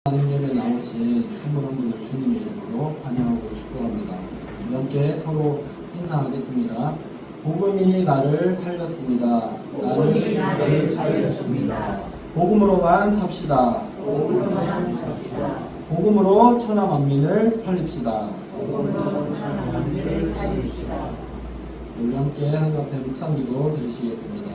하나님 예배에 나오신 한 분 한 분을 주님의 이름으로 환영하고 축복합니다. 우리 함께 서로 인사하겠습니다. 복음이 나를 살렸습니다. 복음이 나를 살렸습니다. 복음으로만 삽시다. 복음으로만 삽시다. 복음으로 천하 만민을 살립시다. 복음으로 천하 만민을 살립시다. 우리 함께 하나님 앞에 묵상기도 드리시겠습니다.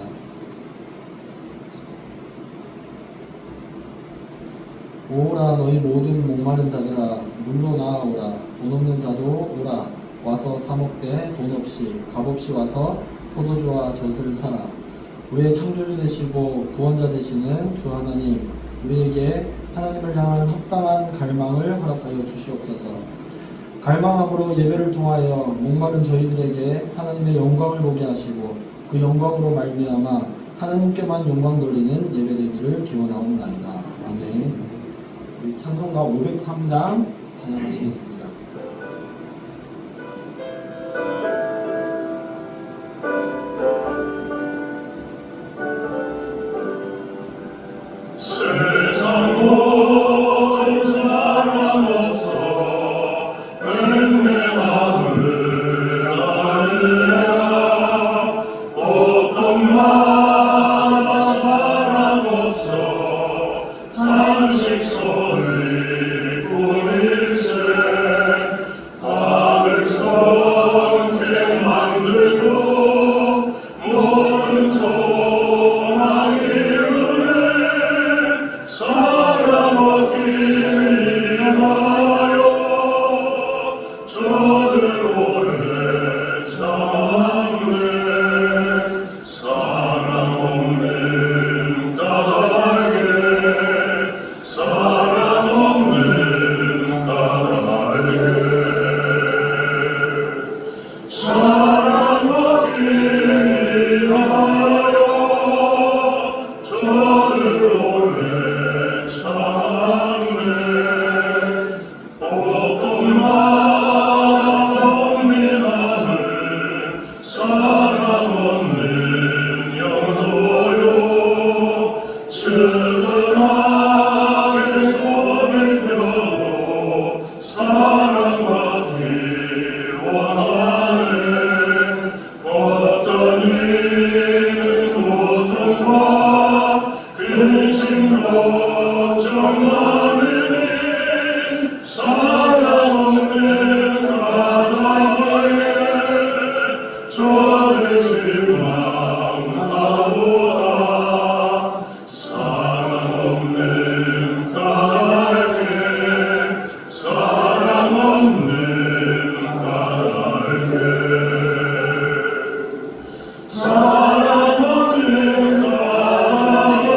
오라 너희 모든 목마른 자들아 물로 나아오라. 돈 없는 자도 오라. 와서 사 먹되 돈 없이 값 없이 와서 포도주와 젖을 사라. 우리의 창조주 되시고 구원자 되시는 주 하나님, 우리에게 하나님을 향한 합당한 갈망을 허락하여 주시옵소서. 갈망함으로 예배를 통하여 목마른 저희들에게 하나님의 영광을 보게 하시고 그 영광으로 말미암아 하나님께만 영광 돌리는 예배되기를 기원하옵나이다. 아멘. 우리 찬송가 503장 찬양하시겠습니다. 세상 모든 사람 없어 내 마음을 알리라. 곳곳마다 사람 없어 탄식 소리 꾸밀세. 악을 성게 만들고 모든 소망 이루네. 사람 얻기를 하여 저들 오래 참네. 사람 없는 까닭에 사람 없는 까닭에 사람 얻기를 하여 저들 오래 참네. 복음만 복미하는 사람 없는 연호요. 측은하게 손을 펴고 사랑받기 원하네. 어떤 일 고통과 근심 걱정 많으니 사랑 없는 까닭에 저를 실망하도다. 사랑 없는 까닭에 사랑 없는 까닭에 사랑 없는 까닭에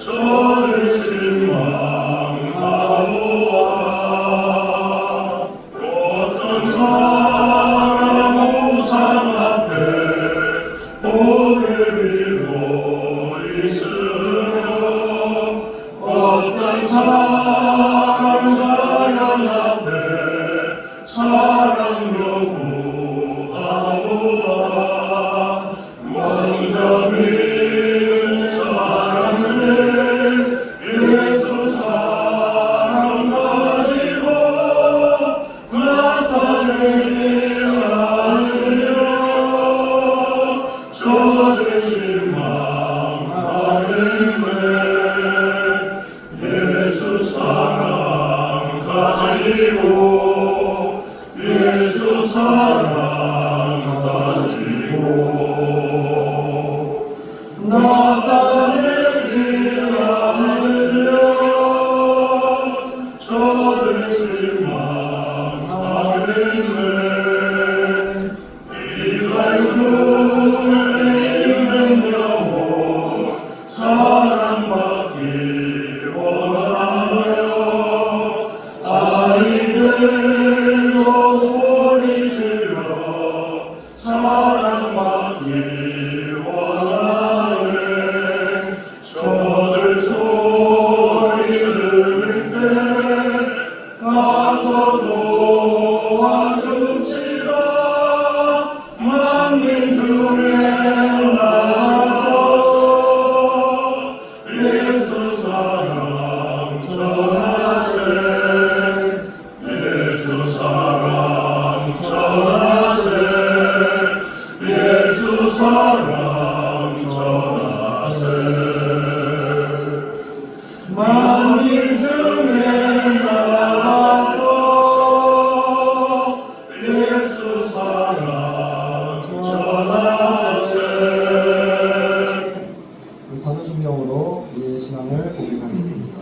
저를 실망하도다. 어떤 사람 우상 앞에 복을 빌고 있으며 어떤 사람 자연 앞에 사랑 요구하도다. 먼저 믿는 사람들 예수 사랑 가지고 나타내지 않으려 저들 실망하겠네. 예수 사랑 가지고 예수 사랑 가지고 나타내지 않으려 저들 실망하겠네. 이갈 주에 있는 영혼 사랑받기 원하며 아이들도 소리 질러 사랑받기 원하네. 사랑 전하세 만민 중에 나와서 예수 사랑 전하세 사도신경으로 우리의 신앙을 고백하겠습니다.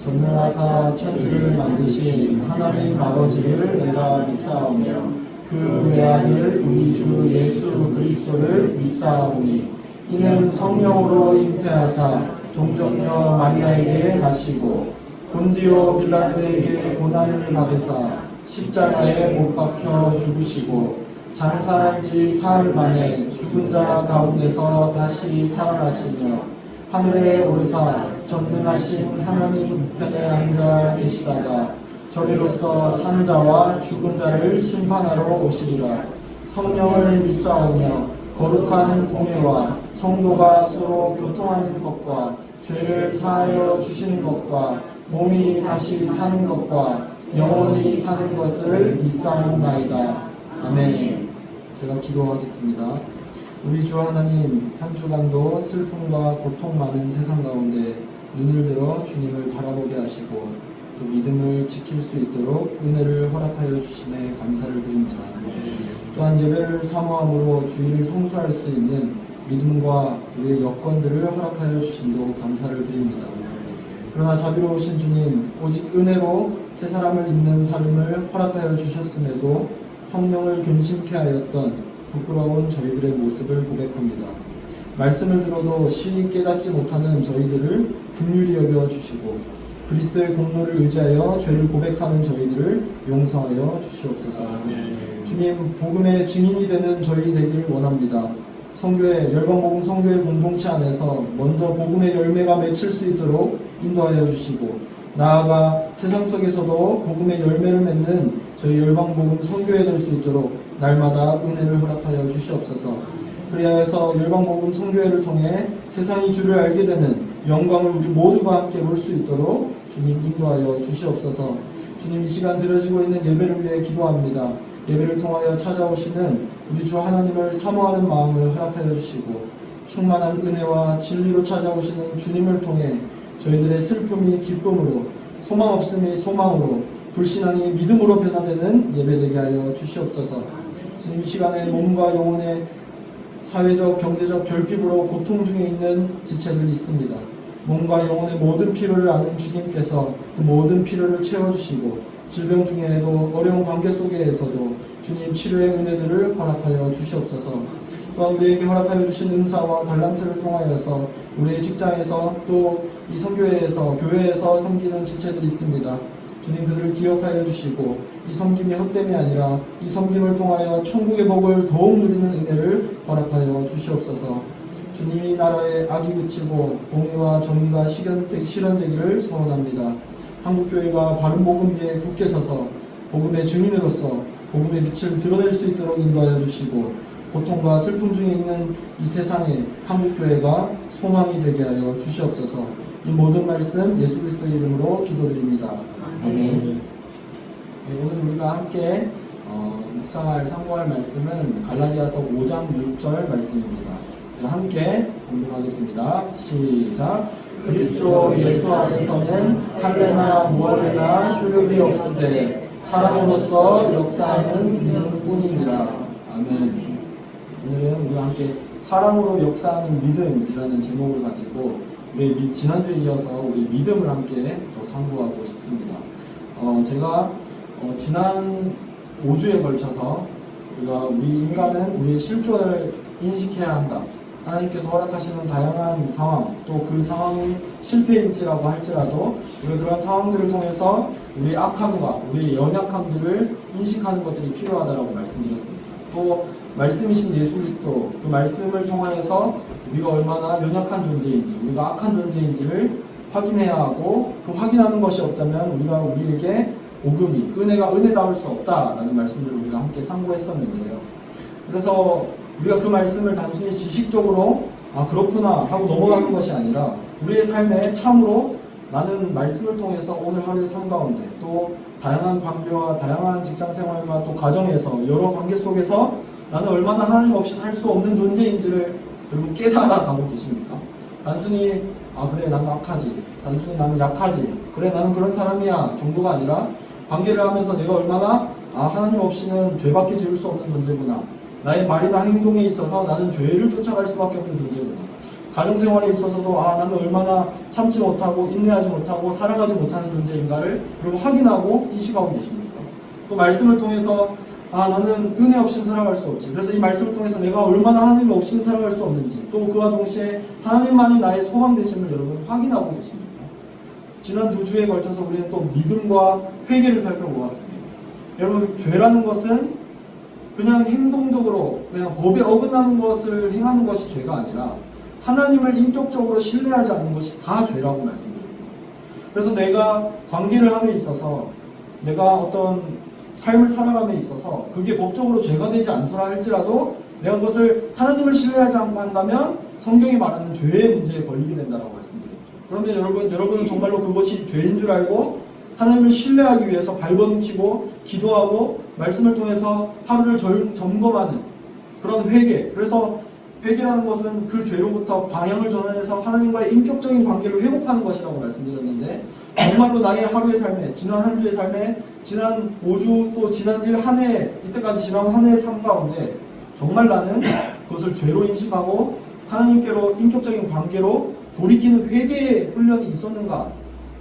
전능하사 천지를 만드신 하나님 아버지를 내가 믿사오며 그 외아들 우리 주 예수 그리스도를 믿사오니 이는 성령으로 잉태하사 동정녀 마리아에게 나시고 본디오 빌라도에게 고난을 받으사 십자가에 못 박혀 죽으시고 장사한 지 사흘 만에 죽은 자 가운데서 다시 살아나시며 하늘에 오르사 전능하신 하나님 우편에 앉아 계시다가 저리로서 산 자와 죽은 자를 심판하러 오시리라. 성령을 믿사오며 거룩한 공예와 성도가 서로 교통하는 것과 죄를 사하여 주시는 것과 몸이 다시 사는 것과 영원히 사는 것을 믿사옵나이다. 아멘. 제가 기도하겠습니다. 우리 주 하나님, 한 주간도 슬픔과 고통 많은 세상 가운데 눈을 들어 주님을 바라보게 하시고 또 믿음을 지킬 수 있도록 은혜를 허락하여 주심에 감사를 드립니다. 또한 예배를 사모함으로 주일을 성수할 수 있는 믿음과 우리의 여건들을 허락하여 주심도 감사를 드립니다. 그러나 자비로우신 주님, 오직 은혜로 새 사람을 입는 삶을 허락하여 주셨음에도 성령을 근심케 하였던 부끄러운 저희들의 모습을 고백합니다. 말씀을 들어도 쉬이 깨닫지 못하는 저희들을 긍휼히 여겨 주시고 그리스도의 공로를 의지하여 죄를 고백하는 저희들을 용서하여 주시옵소서. 주님, 복음의 증인이 되는 저희 되기를 원합니다. 성교회, 열방복음 성교회 공동체 안에서 먼저 복음의 열매가 맺힐 수 있도록 인도하여 주시고 나아가 세상 속에서도 복음의 열매를 맺는 저희 열방복음 선교회 될 수 있도록 날마다 은혜를 허락하여 주시옵소서. 그리하여서 열방복음 선교회를 통해 세상이 주를 알게 되는 영광을 우리 모두가 함께 볼 수 있도록 주님 인도하여 주시옵소서. 주님, 이 시간 드려지고 있는 예배를 위해 기도합니다. 예배를 통하여 찾아오시는 우리 주 하나님을 사모하는 마음을 허락하여 주시고 충만한 은혜와 진리로 찾아오시는 주님을 통해 저희들의 슬픔이 기쁨으로, 소망 없음이 소망으로, 불신앙이 믿음으로 변화되는 예배되게 하여 주시옵소서. 주님, 이 시간에 몸과 영혼의 사회적, 경제적 결핍으로 고통 중에 있는 지체들이 있습니다. 몸과 영혼의 모든 필요를 아는 주님께서 그 모든 필요를 채워주시고 질병 중에도 어려운 관계 속에서도 주님 치료의 은혜들을 허락하여 주시옵소서. 또한 우리에게 허락하여 주신 은사와 달란트를 통하여서 우리의 직장에서 또 이 선교회에서 교회에서 섬기는 지체들이 있습니다. 주님, 그들을 기억하여 주시고 이 섬김이 헛됨이 아니라 이 섬김을 통하여 천국의 복을 더욱 누리는 은혜를 허락하여 주시옵소서. 주님, 이 나라에 악이 그치고 공의와 정의가 실현되기를 소원합니다. 한국교회가 바른 복음 위에 굳게 서서 복음의 증인으로서 복음의 빛을 드러낼 수 있도록 인도하여 주시고 고통과 슬픔 중에 있는 이 세상에 한국교회가 소망이 되게 하여 주시옵소서. 이 모든 말씀 예수 그리스도의 이름으로 기도드립니다. 아멘. 오늘 우리가 함께 묵상할 상고할 말씀은 갈라디아서 5장 6절 말씀입니다. 함께 공독하겠습니다. 시작. 그리스도 예수 안에서는 할례나 무할례나 효력이 없으되 사람으로서 역사하는 믿음뿐이니라. 아멘. 오늘은 우리가 함께 사랑으로 역사하는 믿음이라는 제목을 가지고 우리 지난주에 이어서 우리 믿음을 함께 더 상고하고 싶습니다. 제가 지난 5주에 걸쳐서 우리 인간은 우리의 실존을 인식해야 한다. 하나님께서 허락하시는 다양한 상황, 또 그 상황이 실패일지라고 할지라도 우리가 그런 상황들을 통해서 우리의 악함과 우리의 연약함들을 인식하는 것들이 필요하다라고 말씀드렸습니다. 또 말씀이신 예수 그리스도, 그 말씀을 통하여서 우리가 얼마나 연약한 존재인지, 우리가 악한 존재인지를 확인해야 하고, 그 확인하는 것이 없다면 우리가 우리에게 복음이, 은혜가 은혜다울 수 없다라는 말씀들을 우리가 함께 상고했었는데요. 그래서 우리가 그 말씀을 단순히 지식적으로 그렇구나 하고 넘어가는 것이 아니라 우리의 삶에 참으로 나는 말씀을 통해서 오늘 하루의 삶 가운데 또 다양한 관계와 다양한 직장생활과 또 가정에서 여러 관계 속에서 나는 얼마나 하나님 없이 살 수 없는 존재인지를 여러분 깨달아 가고 계십니까? 단순히 아 그래 나는 악하지, 단순히 나는 약하지, 그래 나는 그런 사람이야 정도가 아니라 관계를 하면서 내가 얼마나 아 하나님 없이는 죄밖에 지을 수 없는 존재구나, 나의 말이나 행동에 있어서 나는 죄를 쫓아갈 수밖에 없는 존재구나, 가정생활에 있어서도 아 나는 얼마나 참지 못하고 인내하지 못하고 사랑하지 못하는 존재인가를 여러분 확인하고 인식하고 계십니까? 또 말씀을 통해서 아 나는 은혜 없이는 살아갈 수 없지, 그래서 이 말씀을 통해서 내가 얼마나 하나님 없이는 살아갈 수 없는지, 또 그와 동시에 하나님만이 나의 소망 되심을 여러분 확인하고 계십니까? 지난 2주에 걸쳐서 우리는 또 믿음과 회개를 살펴보았습니다. 여러분 죄라는 것은 그냥 행동적으로 그냥 법에 어긋나는 것을 행하는 것이 죄가 아니라 하나님을 인격적으로 신뢰하지 않는 것이 다 죄라고 말씀드렸습니다. 그래서 내가 관계를 함에 있어서 내가 어떤 삶을 살아감에 있어서 그게 법적으로 죄가 되지 않더라 할지라도 내가 그것을 하나님을 신뢰하지 않고 한다면 성경이 말하는 죄의 문제에 걸리게 된다고 말씀드렸죠. 그러면 여러분은 정말로 그것이 죄인 줄 알고 하나님을 신뢰하기 위해서 발버둥치고 기도하고 말씀을 통해서 하루를 점검하는 그런 회개, 그래서 회개라는 것은 그 죄로부터 방향을 전환해서 하나님과의 인격적인 관계를 회복하는 것이라고 말씀드렸는데, 정말로 나의 하루의 삶에, 지난 한 주의 삶에, 지난 5주 또 지난 1한 해, 이때까지 지난 한 해의 삶 가운데 정말 나는 그것을 죄로 인식하고 하나님께로 인격적인 관계로 돌이키는 회개의 훈련이 있었는가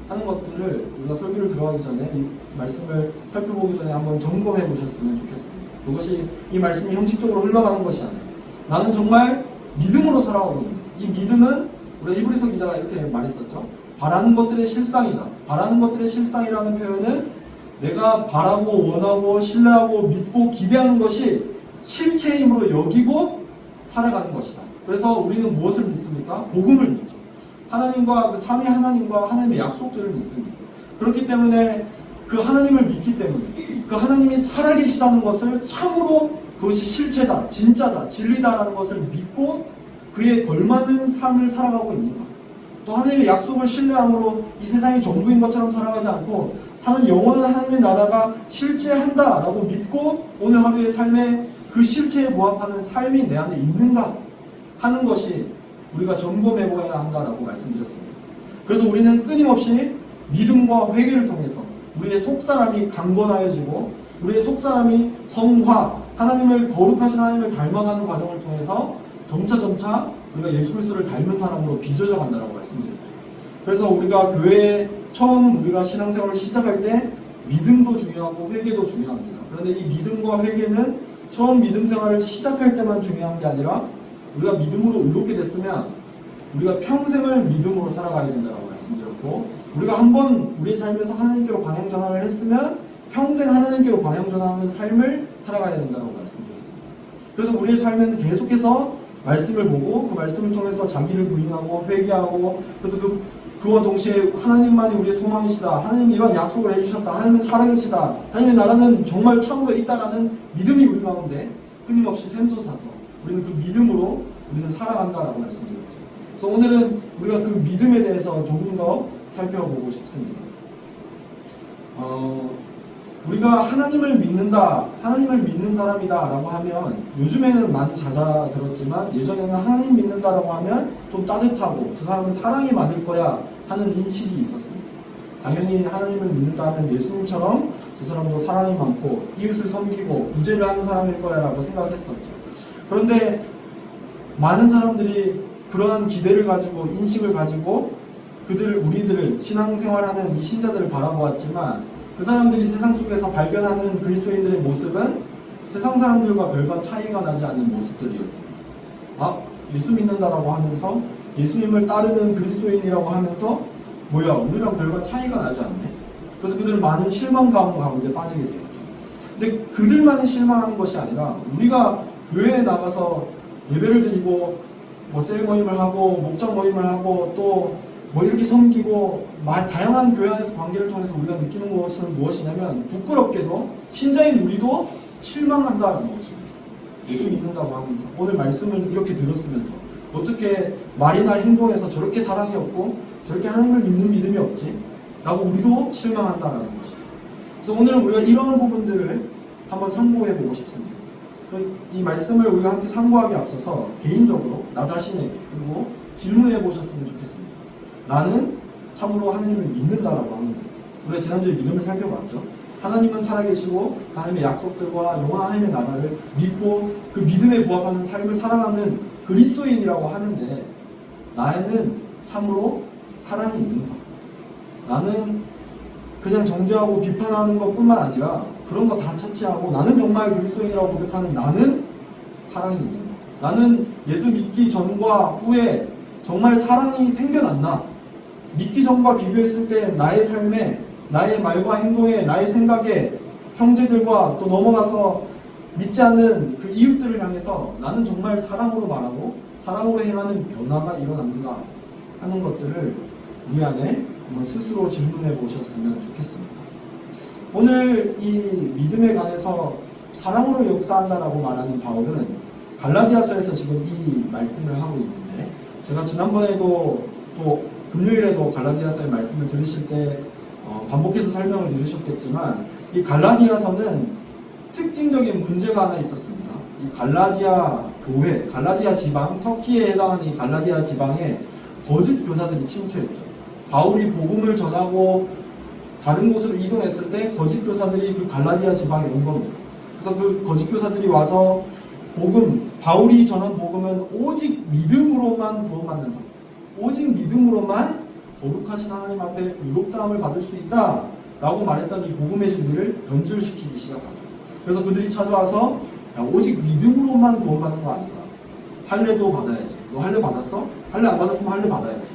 하는 것들을 우리가 설교를 들어가기 전에 이 말씀을 살펴보기 전에 한번 점검해 보셨으면 좋겠습니다. 그것이 이 말씀이 형식적으로 흘러가는 것이 아니에요. 나는 정말 믿음으로 살아가고 있는, 이 믿음은 우리 히브리서 기자가 이렇게 말했었죠. 바라는 것들의 실상이다. 바라는 것들의 실상이라는 표현은 내가 바라고 원하고 신뢰하고 믿고 기대하는 것이 실체의 힘으로 여기고 살아가는 것이다. 그래서 우리는 무엇을 믿습니까? 복음을 믿죠. 하나님과 그 삼위 하나님과 하나님의 약속들을 믿습니다. 그렇기 때문에 그 하나님을 믿기 때문에 그 하나님이 살아계시다는 것을 참으로 그것이 실체다, 진짜다, 진리다라는 것을 믿고 그에 걸맞는 삶을 살아가고 있는 것. 또 하나님의 약속을 신뢰함으로 이 세상이 전부인 것처럼 살아가지 않고 하나님 영원한 하나님의 나라가 실체한다라고 믿고 오늘 하루의 삶에 그 실체에 부합하는 삶이 내 안에 있는가 하는 것이 우리가 점검해봐야 한다라고 말씀드렸습니다. 그래서 우리는 끊임없이 믿음과 회개를 통해서 우리의 속사람이 강건하여지고 우리의 속사람이 성화, 하나님을 거룩하신 하나님을 닮아가는 과정을 통해서 점차 우리가 예수 그리스도를 닮은 사람으로 빚어져 간다라고 말씀드렸죠. 그래서 우리가 교회에 처음 우리가 신앙생활을 시작할 때 믿음도 중요하고 회개도 중요합니다. 그런데 이 믿음과 회개는 처음 믿음 생활을 시작할 때만 중요한 게 아니라 우리가 믿음으로 의롭게 됐으면 우리가 평생을 믿음으로 살아가야 된다고 말씀드렸고, 우리가 한번 우리의 삶에서 하나님께로 방향 전환을 했으면 평생 하나님께로 방향 전환하는 삶을 살아가야 된다고 말씀드렸습니다. 그래서 우리의 삶에는 계속해서 말씀을 보고 그 말씀을 통해서 자기를 부인하고 회개하고, 그래서 그와 동시에 하나님만이 우리의 소망이시다, 하나님이 이런 약속을 해주셨다, 하나님은 사랑이시다, 하나님의 나라는 정말 참으로 있다라는 믿음이 우리 가운데 끊임없이 샘솟아서 우리는 그 믿음으로 우리는 살아간다라고 말씀드렸죠. 그래서 오늘은 우리가 그 믿음에 대해서 조금 더 살펴보고 싶습니다. 우리가 하나님을 믿는다, 하나님을 믿는 사람이다 라고 하면 요즘에는 많이 잦아들었지만 예전에는 하나님 믿는다라고 하면 좀 따뜻하고 저 사람은 사랑이 많을 거야 하는 인식이 있었습니다. 당연히 하나님을 믿는다 하면 예수님처럼 저 사람도 사랑이 많고 이웃을 섬기고 구제를 하는 사람일 거야 라고 생각했었죠. 그런데 많은 사람들이 그러한 기대를 가지고 인식을 가지고 우리들을 신앙생활하는 이 신자들을 바라보았지만 그 사람들이 세상 속에서 발견하는 그리스도인들의 모습은 세상 사람들과 별반 차이가 나지 않는 모습들이었습니다. 예수 믿는다라고 하면서 예수님을 따르는 그리스도인이라고 하면서 뭐야 우리랑 별반 차이가 나지 않네. 그래서 그들은 많은 실망감 가운데 빠지게 되었죠. 근데 그들만이 실망하는 것이 아니라 우리가 교회에 나가서 예배를 드리고 셀 모임을 하고 목장 모임을 하고 또 이렇게 섬기고 다양한 교회 안에서 관계를 통해서 우리가 느끼는 것은 무엇이냐면 부끄럽게도 신자인 우리도 실망한다라는 것입니다. 예수 믿는다고 하면서 오늘 말씀을 이렇게 들었으면서 어떻게 말이나 행동에서 저렇게 사랑이 없고 저렇게 하나님을 믿는 믿음이 없지? 라고 우리도 실망한다라는 것이죠. 그래서 오늘은 우리가 이런 부분들을 한번 상고해 보고 싶습니다. 이 말씀을 우리가 함께 상고하기 앞서서 개인적으로 나 자신에게 그리고 질문해 보셨으면 좋겠습니다. 나는 참으로 하나님을 믿는다라고 하는데 우리가 지난주에 믿음을 살펴봤죠. 하나님은 살아계시고 하나님의 약속들과 영원한 하나님의 나라를 믿고 그 믿음에 부합하는 삶을 살아가는 그리스도인이라고 하는데 나에는 참으로 사랑이 있는가? 나는 그냥 정죄하고 비판하는 것뿐만 아니라 그런 거 다 차치하고 나는 정말 그리스도인이라고 고백하는 나는 사랑이 있는가? 나는 예수 믿기 전과 후에 정말 사랑이 생겨났나? 믿기 전과 비교했을 때 나의 삶에 나의 말과 행동에 나의 생각에 형제들과 또 넘어가서 믿지 않는 그 이웃들을 향해서 나는 정말 사랑으로 말하고 사랑으로 행하는 변화가 일어났는가 하는 것들을 우리 안에 한번 스스로 질문해 보셨으면 좋겠습니다. 오늘 이 믿음에 관해서 사랑으로 역사한다라고 말하는 바울은 갈라디아서에서 지금 이 말씀을 하고 있는데 제가 지난번에도 또 금요일에도 갈라디아서의 말씀을 들으실 때 반복해서 설명을 들으셨겠지만 이 갈라디아서는 특징적인 문제가 하나 있었습니다. 이 갈라디아 교회, 갈라디아 지방, 터키에 해당하는 이 갈라디아 지방에 거짓 교사들이 침투했죠. 바울이 복음을 전하고 다른 곳으로 이동했을 때 거짓 교사들이 그 갈라디아 지방에 온 겁니다. 그래서 그 거짓 교사들이 와서 바울이 전한 복음은 오직 믿음으로만 구원받는다. 오직 믿음으로만 거룩하신 하나님 앞에 의롭다함을 받을 수 있다 라고 말했던 이 복음의 진리를 변질시키기 시작하죠. 그래서 그들이 찾아와서 야, 오직 믿음으로만 구원받는 거 아니다. 할례도 받아야지. 너 할례 받았어? 할례 안 받았으면 할례 받아야지.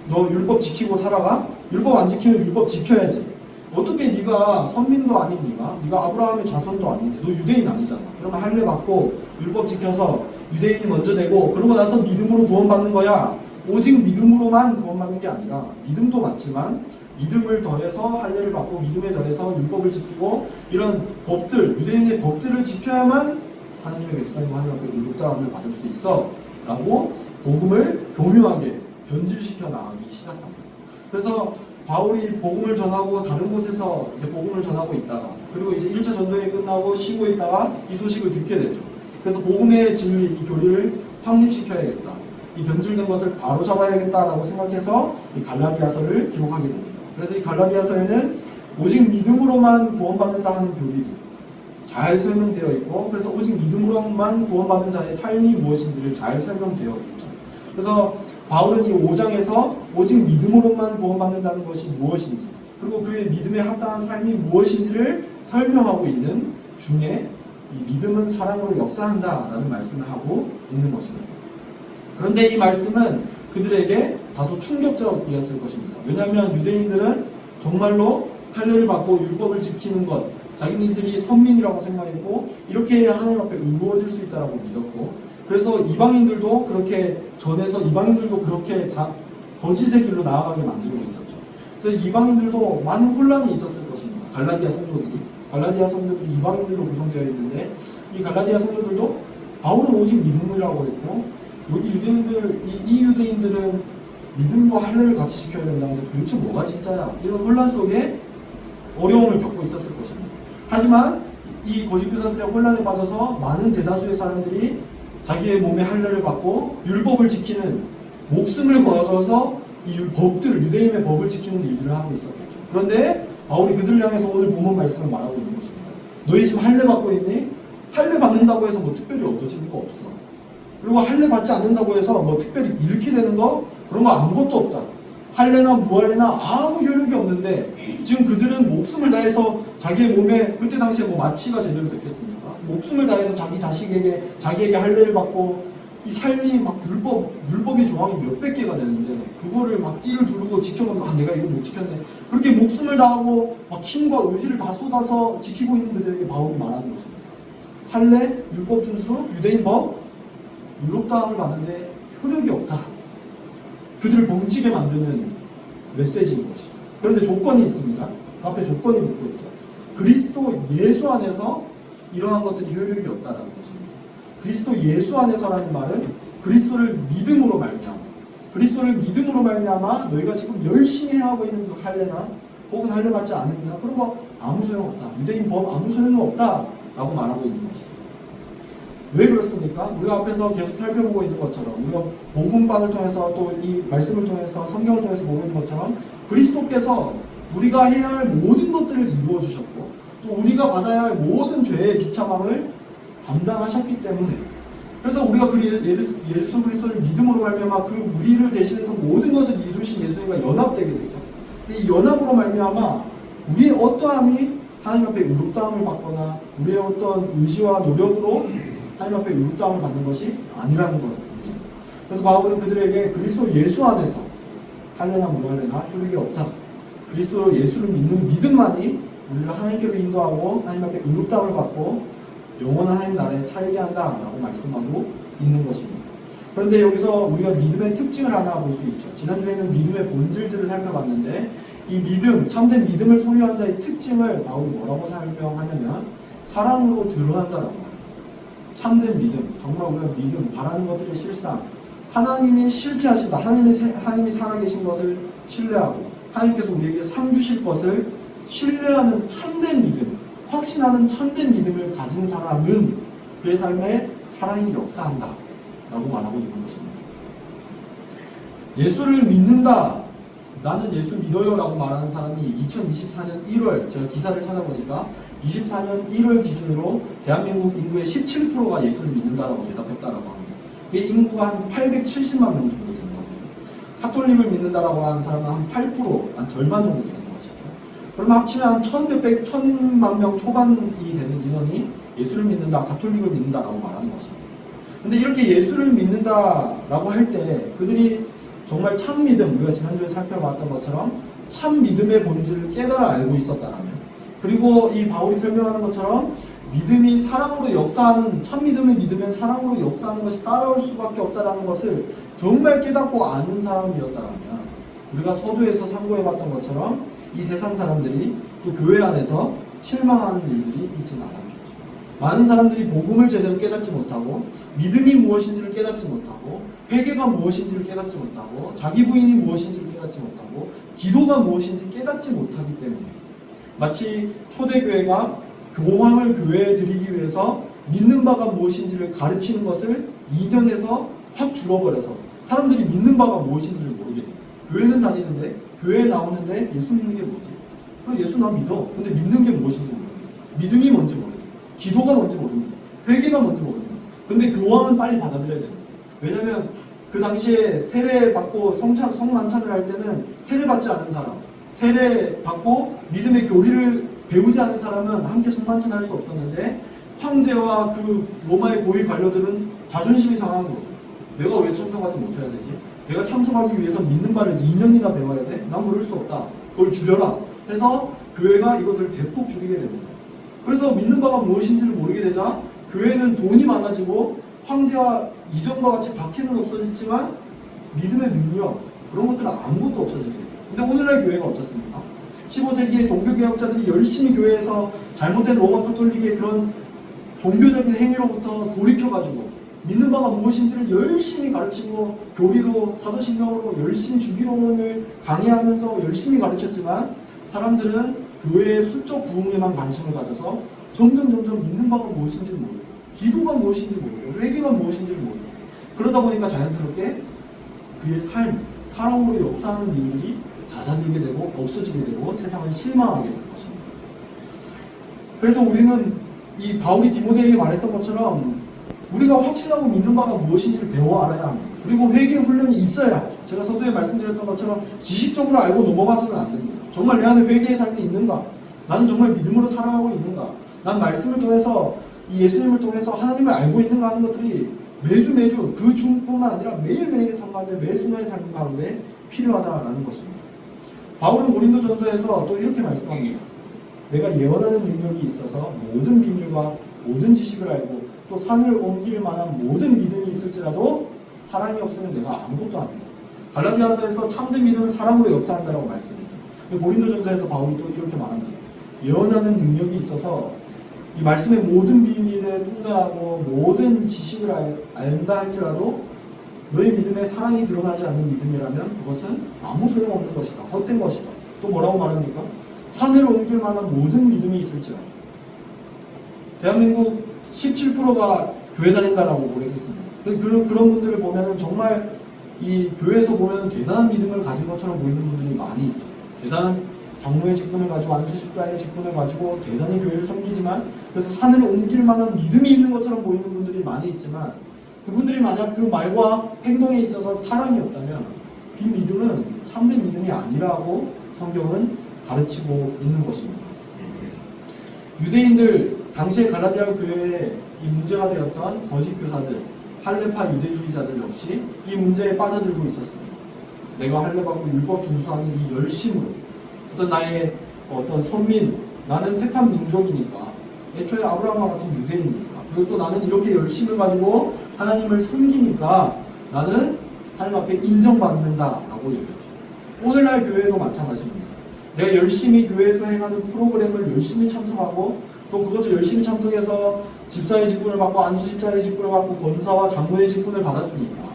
너 율법 지키고 살아가? 율법 안 지키면 율법 지켜야지. 어떻게 네가 선민도 아닌 네가 아브라함의 자손도 아닌데 너 유대인 아니잖아. 그러면 할례 받고 율법 지켜서 유대인이 먼저 되고 그러고 나서 믿음으로 구원받는 거야. 오직 믿음으로만 구원받는 게 아니라 믿음도 맞지만 믿음을 더해서 할례를 받고 믿음에 더해서 율법을 지키고 이런 법들, 유대인의 법들을 지켜야만 하나님의 백성이고 하나님 앞에 의롭다함을 받을 수 있어 라고 복음을 교묘하게 변질시켜 나가기 시작합니다. 그래서 바울이 복음을 전하고 다른 곳에서 이제 복음을 전하고 있다가 그리고 이제 1차 전도회 끝나고 쉬고 있다가 이 소식을 듣게 되죠. 그래서 복음의 진리, 이 교리를 확립시켜야겠다. 이 변질된 것을 바로 잡아야겠다라고 생각해서 이 갈라디아서를 기록하게 됩니다. 그래서 이 갈라디아서에는 오직 믿음으로만 구원받는다 하는 교리들이 잘 설명되어 있고 그래서 오직 믿음으로만 구원받는 자의 삶이 무엇인지를 잘 설명되어 있죠. 그래서 바울은 이 5장에서 오직 믿음으로만 구원받는다는 것이 무엇인지 그리고 그의 믿음에 합당한 삶이 무엇인지를 설명하고 있는 중에 이 믿음은 사랑으로 역사한다 라는 말씀을 하고 있는 것입니다. 그런데 이 말씀은 그들에게 다소 충격적이었을 것입니다. 왜냐하면 유대인들은 정말로 할례를 받고 율법을 지키는 것 자기네들이 선민이라고 생각했고 이렇게 해야 하나님 앞에 의로워질 수 있다고 믿었고 그래서 이방인들도 그렇게 전해서 이방인들도 그렇게 다 거짓의 길로 나아가게 만들고 있었죠. 그래서 이방인들도 많은 혼란이 있었을 것입니다. 갈라디아 성도들이 이방인들로 구성되어 있는데 이 갈라디아 성도들도 바울은 오직 믿음이라고 했고 여기 유대인들, 이 유대인들은 믿음과 할례를 같이 지켜야 된다는데 도대체 뭐가 진짜야? 이런 혼란 속에 어려움을 겪고 있었을 것입니다. 하지만 이 거짓교사들의 혼란에 빠져서 많은 대다수의 사람들이 자기의 몸에 할례를 받고 율법을 지키는 목숨을 걸어서 이 법들, 유대인의 법을 지키는 일들을 하고 있었겠죠. 그런데 바울이 그들을 향해서 오늘 본문 말씀을 말하고 있는 것입니다. 너희 지금 할례 받고 있니? 할례 받는다고 해서 뭐 특별히 얻어지는 거 없어. 그리고 할례 받지 않는다고 해서 뭐 특별히 잃게 되는 거 그런 거 아무것도 없다. 할례나 무할례나 아무 효력이 없는데 지금 그들은 목숨을 다해서 자기의 몸에 그때 당시에 뭐 마취가 제대로 됐겠습니까? 목숨을 다해서 자기에게 할례를 받고 이 삶이 막 율법의 조항이 몇백 개가 되는데 그거를 막 띠를 두르고 지켜보면 내가 이거 못 지켰네. 그렇게 목숨을 다하고 막 힘과 의지를 다 쏟아서 지키고 있는 그들에게 바울이 말하는 것입니다. 할례, 율법 준수, 유대인 법 의롭다함을 받는데 효력이 없다. 그들을 벙치게 만드는 메시지인 것이죠. 그런데 조건이 있습니다. 그 앞에 조건이 붙고 있죠. 그리스도 예수 안에서 이러한 것들이 효력이 없다라는 것입니다. 그리스도 예수 안에서라는 말은 그리스도를 믿음으로 말미암아 그리스도를 믿음으로 말미암아 너희가 지금 열심히 하고 있는 그 할례나 혹은 할례 받지 않으나 그런 거 아무 소용없다. 유대인 법 아무 소용없다 라고 말하고 있는 것이죠. 왜 그렇습니까? 우리가 앞에서 계속 살펴보고 있는 것처럼, 우리가 복음반을 통해서 또 이 말씀을 통해서 성경을 통해서 보고 있는 것처럼 그리스도께서 우리가 해야 할 모든 것들을 이루어 주셨고 또 우리가 받아야 할 모든 죄의 비참함을 담당하셨기 때문에, 그래서 우리가 예수 그리스도를 믿음으로 말미암아 그 우리를 대신해서 모든 것을 이루신 예수님과 연합되게 되죠. 그래서 이 연합으로 말미암아 우리의 어떠함이 하나님 앞에 의롭다함을 받거나 우리의 어떤 의지와 노력으로 하나님 앞에 의롭다함을 받는 것이 아니라는 겁니다. 그래서 바울은 그들에게 그리스도 예수 안에서 할례나 무할례나 효력이 없다. 그리스도 예수를 믿는 믿음만이 우리를 하나님께로 인도하고 하나님 앞에 의롭다함을 받고 영원한 하나님 나라에 살게 한다라고 말씀하고 있는 것입니다. 그런데 여기서 우리가 믿음의 특징을 하나 볼 수 있죠. 지난주에는 믿음의 본질들을 살펴봤는데 이 믿음, 참된 믿음을 소유한 자의 특징을 바울이 뭐라고 설명하냐면 사랑으로 드러난다라고 말합니다. 참된 믿음, 정말 우리가 믿음, 바라는 것들의 실상, 하나님이 실체하신다, 하나님이 살아계신 것을 신뢰하고 하나님께서 우리에게 상 주실 것을 신뢰하는 참된 믿음, 확신하는 참된 믿음을 가진 사람은 그의 삶에 사랑이 역사한다 라고 말하고 있는 것입니다. 예수를 믿는다, 나는 예수 믿어요 라고 말하는 사람이 2024년 1월 제가 기사를 찾아보니까 24년 1월 기준으로 대한민국 인구의 17%가 예수를 믿는다라고 대답했다라고 합니다. 이게 인구가 한 870만 명 정도 된다고 해요. 카톨릭을 믿는다라고 하는 사람은 한 8%, 한 절반 정도 되는 것이죠. 그러면 합치면 한 1000만 명 초반이 되는 인원이 예수를 믿는다, 가톨릭을 믿는다라고 말하는 것입니다. 근데 이렇게 예수를 믿는다라고 할 때 그들이 정말 참 믿음, 우리가 지난주에 살펴봤던 것처럼 참 믿음의 본질을 깨달아 알고 있었다라면, 그리고 이 바울이 설명하는 것처럼 믿음이 사랑으로 역사하는, 참 믿음을 믿으면 사랑으로 역사하는 것이 따라올 수밖에 없다라는 것을 정말 깨닫고 아는 사람이었다라면 우리가 서두에서 상고해봤던 것처럼 이 세상 사람들이 또 교회 안에서 실망하는 일들이 있지는 않았겠죠. 많은 사람들이 복음을 제대로 깨닫지 못하고 믿음이 무엇인지를 깨닫지 못하고 회개가 무엇인지를 깨닫지 못하고 자기 부인이 무엇인지를 깨닫지 못하고 기도가 무엇인지 깨닫지 못하기 때문에 마치 초대교회가 교황을 교회에 드리기 위해서 믿는 바가 무엇인지를 가르치는 것을 2년에서 확 줄어버려서 사람들이 믿는 바가 무엇인지를 모르게 됩니다. 교회는 다니는데 교회에 나오는데 예수 믿는 게 뭐지? 그럼 예수 나 믿어. 근데 믿는 게 무엇인지 모릅니다. 믿음이 뭔지 모르죠. 기도가 뭔지 모릅니다. 회개가 뭔지 모릅니다. 근데 교황은 빨리 받아들여야 됩니다. 왜냐면 그 당시에 세례 받고 성만찬을 할 때는 세례 받지 않은 사람, 세례 받고 믿음의 교리를 배우지 않은 사람은 함께 성만찬 할 수 없었는데 황제와 그 로마의 고위 관료들은 자존심이 상하는 거죠. 내가 왜 참석하지 못해야 되지? 내가 참석하기 위해서 믿는 바를 2년이나 배워야 돼? 난 모를 수 없다. 그걸 줄여라. 해서 교회가 이것을 대폭 줄이게 됩니다. 그래서 믿는 바가 무엇인지를 모르게 되자 교회는 돈이 많아지고 황제와 이전과 같이 박해는 없어졌지만 믿음의 능력, 그런 것들은 아무것도 없어지게 되죠. 근데 오늘날 교회가 어떻습니까? 15세기의 종교개혁자들이 열심히 교회에서 잘못된 로마 카톨릭의 그런 종교적인 행위로부터 돌이켜가지고 믿는 바가 무엇인지를 열심히 가르치고 교리로 사도신경으로 열심히 주기도문을 강의하면서 열심히 가르쳤지만 사람들은 교회의 수적 부흥에만 관심을 가져서 점점 믿는 바가 무엇인지를 모르고 기도가 무엇인지 모르고 회개가 무엇인지를 모르고 그러다 보니까 자연스럽게 그의 삶, 사랑으로 역사하는 일들이 잦아들게 되고 없어지게 되고 세상을 실망하게 될 것입니다. 그래서 우리는 이 바울이 디모데에게 말했던 것처럼 우리가 확신하고 믿는 바가 무엇인지를 배워 알아야 합니다. 그리고 회개 훈련이 있어야 하죠. 제가 서두에 말씀드렸던 것처럼 지식적으로 알고 넘어가서는 안 됩니다. 정말 내 안에 회개의 삶이 있는가? 나는 정말 믿음으로 살아가고 있는가? 난 말씀을 통해서 이 예수님을 통해서 하나님을 알고 있는가 하는 것들이 매주 그 중뿐만 아니라 매일매일의 삶 가운데 매 순간의 삶 가운데 필요하다라는 것입니다. 바울은 고린도전서에서 또 이렇게 말씀합니다. 내가 예언하는 능력이 있어서 모든 비밀과 모든 지식을 알고 또 산을 옮길 만한 모든 믿음이 있을지라도 사랑이 없으면 내가 아무것도 아니다. 갈라디아서에서 참된 믿음은 사랑으로 역사한다라고 말씀했죠. 근데 고린도전서에서 바울이 또 이렇게 말합니다. 예언하는 능력이 있어서 이 말씀의 모든 비밀에 통달하고 모든 지식을 안다 할지라도 너의 믿음에 사랑이 드러나지 않는 믿음이라면 그것은 아무 소용없는 것이다. 헛된 것이다. 또 뭐라고 말합니까? 산을 옮길 만한 모든 믿음이 있을지라도 대한민국 17%가 교회 다닌다라고 고백했습니다. 그런 분들을 보면은 정말 이 교회에서 보면 대단한 믿음을 가진 것처럼 보이는 분들이 많이 있죠. 대단한 장로의 직분을 가지고 안수집사의 직분을 가지고 대단히 교회를 섬기지만 그래서 산을 옮길 만한 믿음이 있는 것처럼 보이는 분들이 많이 있지만 그분들이 만약 그 말과 행동에 있어서 사람이었다면 그 믿음은 참된 믿음이 아니라고 성경은 가르치고 있는 것입니다. 유대인들 당시에 갈라디아 교회에 이 문제가 되었던 거짓 교사들, 할례파 유대주의자들 역시 이 문제에 빠져들고 있었습니다. 내가 할례받고 율법 준수하는 이 열심으로 어떤 나의 어떤 선민, 나는 택한 민족이니까 애초에 아브라함과 같은 유대인이니까 그리고 또 나는 이렇게 열심을 가지고 하나님을 섬기니까 나는 하나님 앞에 인정받는다라고 얘기했죠. 오늘날 교회도 마찬가지입니다. 내가 열심히 교회에서 행하는 프로그램을 열심히 참석하고 또 그것을 열심히 참석해서 집사의 직분을 받고 안수집사의 직분을 받고 권사와 장로의 직분을 받았으니까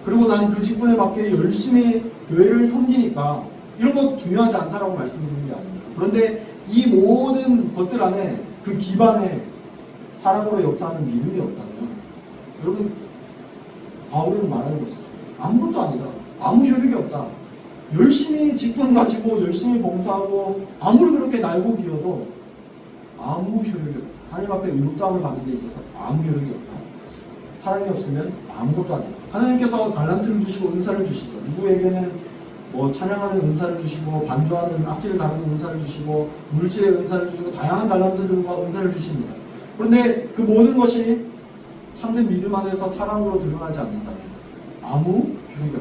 그리고 난 그 직분에 맞게 열심히 교회를 섬기니까 이런 거 중요하지 않다라고 말씀드리는 게 아닙니다. 그런데 이 모든 것들 안에 그 기반에 사랑으로 역사하는 믿음이 없다면 여러분 바울은 말하는 것이죠. 아무것도 아니다. 아무 효력이 없다. 열심히 직분 가지고 열심히 봉사하고 아무리 그렇게 날고 기어도 아무 효력이 없다. 하나님 앞에 의롭다함을 받는 데 있어서 아무 효력이 없다. 사랑이 없으면 아무것도 아니다. 하나님께서 달란트를 주시고 은사를 주시죠. 누구에게는 뭐 찬양하는 은사를 주시고 반주하는 악기를 다루는 은사를 주시고 물질의 은사를 주시고 다양한 달란트들과 은사를 주십니다. 그런데 그 모든 것이 참된 믿음 안에서 사랑으로 드러나지 않는다면 아무 효력이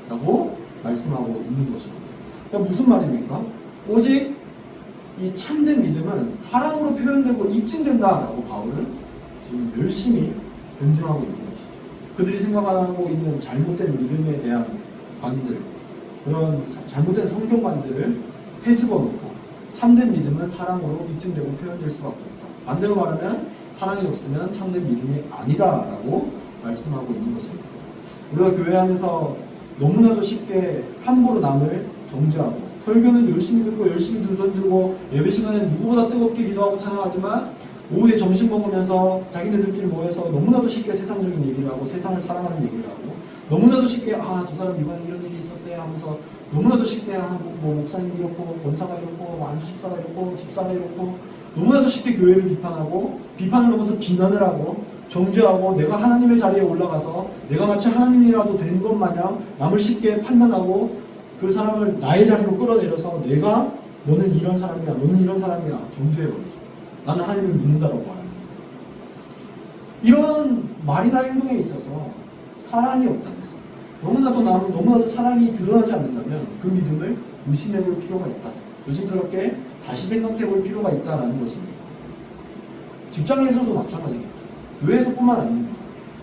없다라고 말씀하고 있는 것입니다. 그러니까 무슨 말입니까? 오직 이 참된 믿음은 사랑으로 표현되고 입증된다라고 바울은 지금 열심히 변증하고 있는 것이죠. 그들이 생각하고 있는 잘못된 믿음에 대한 관들, 그런 잘못된 성경관들을 헤집어 놓고 참된 믿음은 사랑으로 입증되고 표현될 수밖에 없다. 반대로 말하면 사랑이 없으면 참된 믿음이 아니다라고 말씀하고 있는 것입니다. 우리가 교회 안에서 너무나도 쉽게 함부로 남을 정죄하고 설교는 열심히 듣고 열심히 두 손 들고 예배 시간에 누구보다 뜨겁게 기도하고 찬양하지만 오후에 점심 먹으면서 자기네들끼리 모여서 너무나도 쉽게 세상적인 얘기를 하고 세상을 사랑하는 얘기를 하고 너무나도 쉽게 저 사람 이번에 이런 일이 있었어요 하면서 너무나도 쉽게 뭐 목사님이 이렇고 권사가 이렇고 뭐 안수집사가 이렇고 집사가 이렇고 너무나도 쉽게 교회를 비판하고 비판을 넘어서 비난을 하고 정죄하고 내가 하나님의 자리에 올라가서 내가 마치 하나님이라도 된 것 마냥 남을 쉽게 판단하고 그 사람을 나의 자리로 끌어내려서 내가 너는 이런 사람이야 너는 이런 사람이야 정죄해버리죠. 나는 하나님을 믿는다라고 말하는 거예요. 이런 말이나 행동에 있어서 사랑이 없다면 너무나도 사랑이 드러나지 않는다면 그 믿음을 의심해볼 필요가 있다. 조심스럽게 다시 생각해볼 필요가 있다라는 것입니다. 직장에서도 마찬가지겠죠. 교회에서뿐만 아닙니다.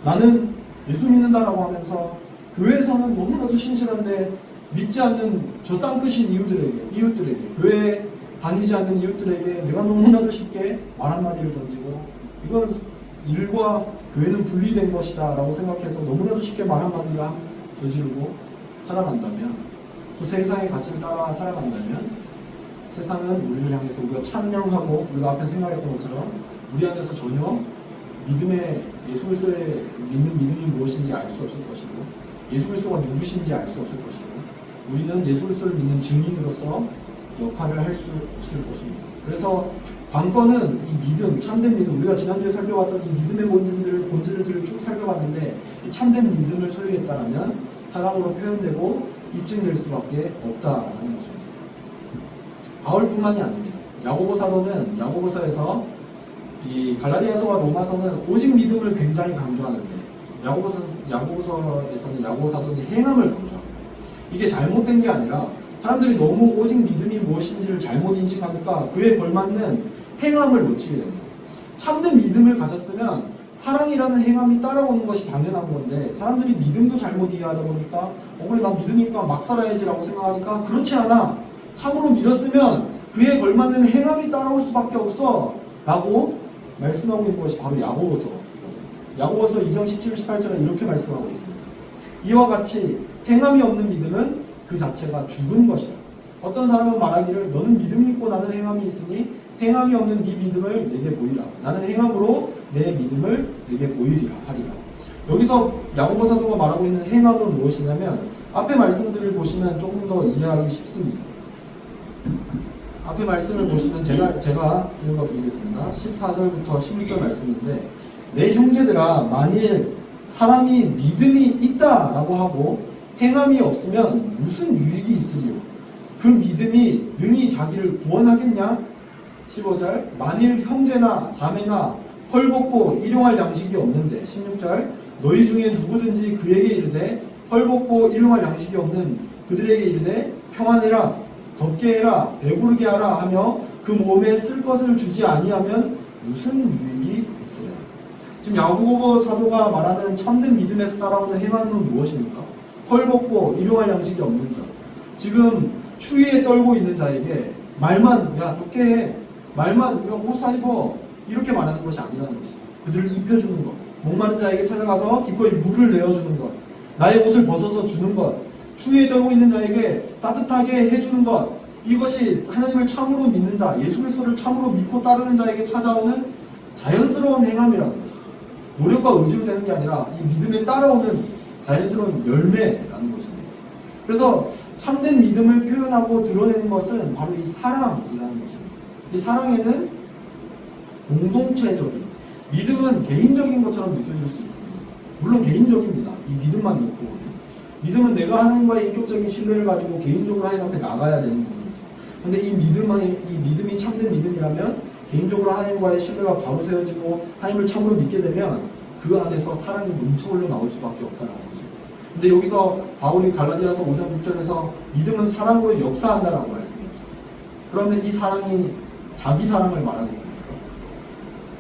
나는 예수 믿는다라고 하면서 교회에서는 너무나도 신실한데 믿지 않는 저 땅끝인 이웃들에게 교회에 다니지 않는 이웃들에게 내가 너무나도 쉽게 말 한마디를 던지고 이건 일과 교회는 분리된 것이다 라고 생각해서 너무나도 쉽게 말 한마디를 저지르고 살아간다면 또 세상의 가치를 따라 살아간다면 세상은 우리를 향해서 우리가 찬양하고 우리가 앞에 생각했던 것처럼 우리 안에서 전혀 믿음의 예수 그리스도의 믿는 믿음이 무엇인지 알 수 없을 것이고 예수 그리스도가 누구신지 알 수 없을 것이고 우리는 예수 그리스도를 믿는 증인으로서 역할을 할 수 없을 것입니다. 그래서 관건은 이 믿음, 참된 믿음, 우리가 지난주에 살펴봤던 이 믿음의 본질을 쭉 살펴봤는데 이 참된 믿음을 소유했다면 사랑으로 표현되고 입증될 수밖에 없다라는 것입니다. 바울뿐만이 아닙니다. 야고보 사도는 야고보서에서 이 갈라디아서와 로마서는 오직 믿음을 굉장히 강조하는데 야고보서에서는 야고보 사도는 행함을 강조합니다. 이게 잘못된 게 아니라 사람들이 너무 오직 믿음이 무엇인지를 잘못 인식하니까 그에 걸맞는 행함을 놓치게 됩니다. 참된 믿음을 가졌으면 사랑이라는 행함이 따라오는 것이 당연한 건데 사람들이 믿음도 잘못 이해하다 보니까 그래 나 믿으니까 막 살아야지라고 생각하니까 그렇지 않아. 참으로 믿었으면 그에 걸맞는 행함이 따라올 수밖에 없어 라고 말씀하고 있는 것이 바로 야고보서 2장 17, 18절에 이렇게 말씀하고 있습니다. 이와 같이 행함이 없는 믿음은 그 자체가 죽은 것이다. 어떤 사람은 말하기를 너는 믿음이 있고 나는 행함이 있으니 행함이 없는 네 믿음을 내게 보이라. 나는 행함으로 내 믿음을 내게 보이리라 하리라. 여기서 야고보 사도가 말하고 있는 행함은 무엇이냐면 앞에 말씀들을 보시면 조금 더 이해하기 쉽습니다. 앞에 말씀을 보시면 제가 읽어드리겠습니다. 14절부터 16절 말씀인데 내 형제들아 만일 사람이 믿음이 있다라고 하고 행함이 없으면 무슨 유익이 있으리요? 그 믿음이 능히 자기를 구원하겠냐? 15절 만일 형제나 자매나 헐벗고 일용할 양식이 없는데 16절 너희 중에 누구든지 그에게 이르되 헐벗고 일용할 양식이 없는 그들에게 이르되 평안해라 덥게 해라 배부르게 하라 하며 그 몸에 쓸 것을 주지 아니하면 무슨 유익이 있으랴. 지금 야고보 사도가 말하는 참된 믿음에서 따라오는 행함은 무엇입니까? 헐벗고 일용할 양식이 없는 자. 지금 추위에 떨고 있는 자에게 말만 야 덥게 해 말만 옷 사입어 이렇게 말하는 것이 아니라는 것이죠. 그들을 입혀주는 것, 목마른 자에게 찾아가서 기꺼이 물을 내어주는 것, 나의 옷을 벗어서 주는 것, 추위에 떨고 있는 자에게 따뜻하게 해주는 것, 이것이 하나님을 참으로 믿는 자, 예수 그리스도를 참으로 믿고 따르는 자에게 찾아오는 자연스러운 행함이라는 것이죠. 노력과 의지로 되는 게 아니라 이 믿음에 따라오는 자연스러운 열매라는 것입니다. 그래서 참된 믿음을 표현하고 드러내는 것은 바로 이 사랑이라는 것입니다. 이 사랑에는 공동체적인, 믿음은 개인적인 것처럼 느껴질 수 있습니다. 물론 개인적입니다. 이 믿음만 놓고 보면. 믿음은 내가 하나님과의 인격적인 신뢰를 가지고 개인적으로 하나님 앞에 나가야 되는 부분이죠. 근데 이 믿음이 참된 믿음이라면 개인적으로 하나님과의 신뢰가 바로 세워지고 하나님을 참으로 믿게 되면 그 안에서 사랑이 넘쳐 흘러 나올 수밖에 없다는 거죠. 근데 여기서 바울이 갈라디아서 5장 6절에서 믿음은 사랑으로 역사한다라고 말씀했죠. 그러면 이 사랑이 자기 사랑을 말하겠습니까?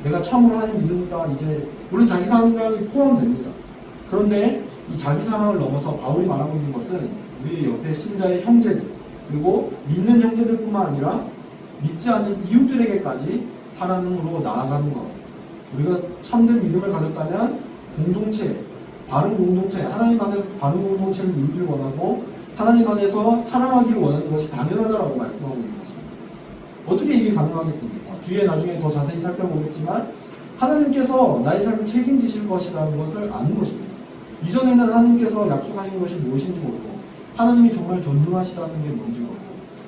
내가 참으로 하나님 믿으니까 이제 물론 자기 사랑이 포함됩니다. 그런데 이 자기 사랑을 넘어서 바울이 말하고 있는 것은 우리 옆에 신자의 형제들 그리고 믿는 형제들뿐만 아니라 믿지 않는 이웃들에게까지 사랑으로 나아가는 것. 우리가 참된 믿음을 가졌다면 공동체, 바른 공동체, 하나님 안에서 바른 공동체를 이루길 원하고 하나님 안에서 사랑하기를 원하는 것이 당연하다라고 말씀하고 있는 것입니다. 어떻게 이게 가능하겠습니까? 뒤에 나중에 더 자세히 살펴보겠지만 하나님께서 나의 삶을 책임지실 것이라는 것을 아는 것입니다. 이전에는 하나님께서 약속하신 것이 무엇인지 모르고 하나님이 정말 전능하시다는 게 뭔지 모르고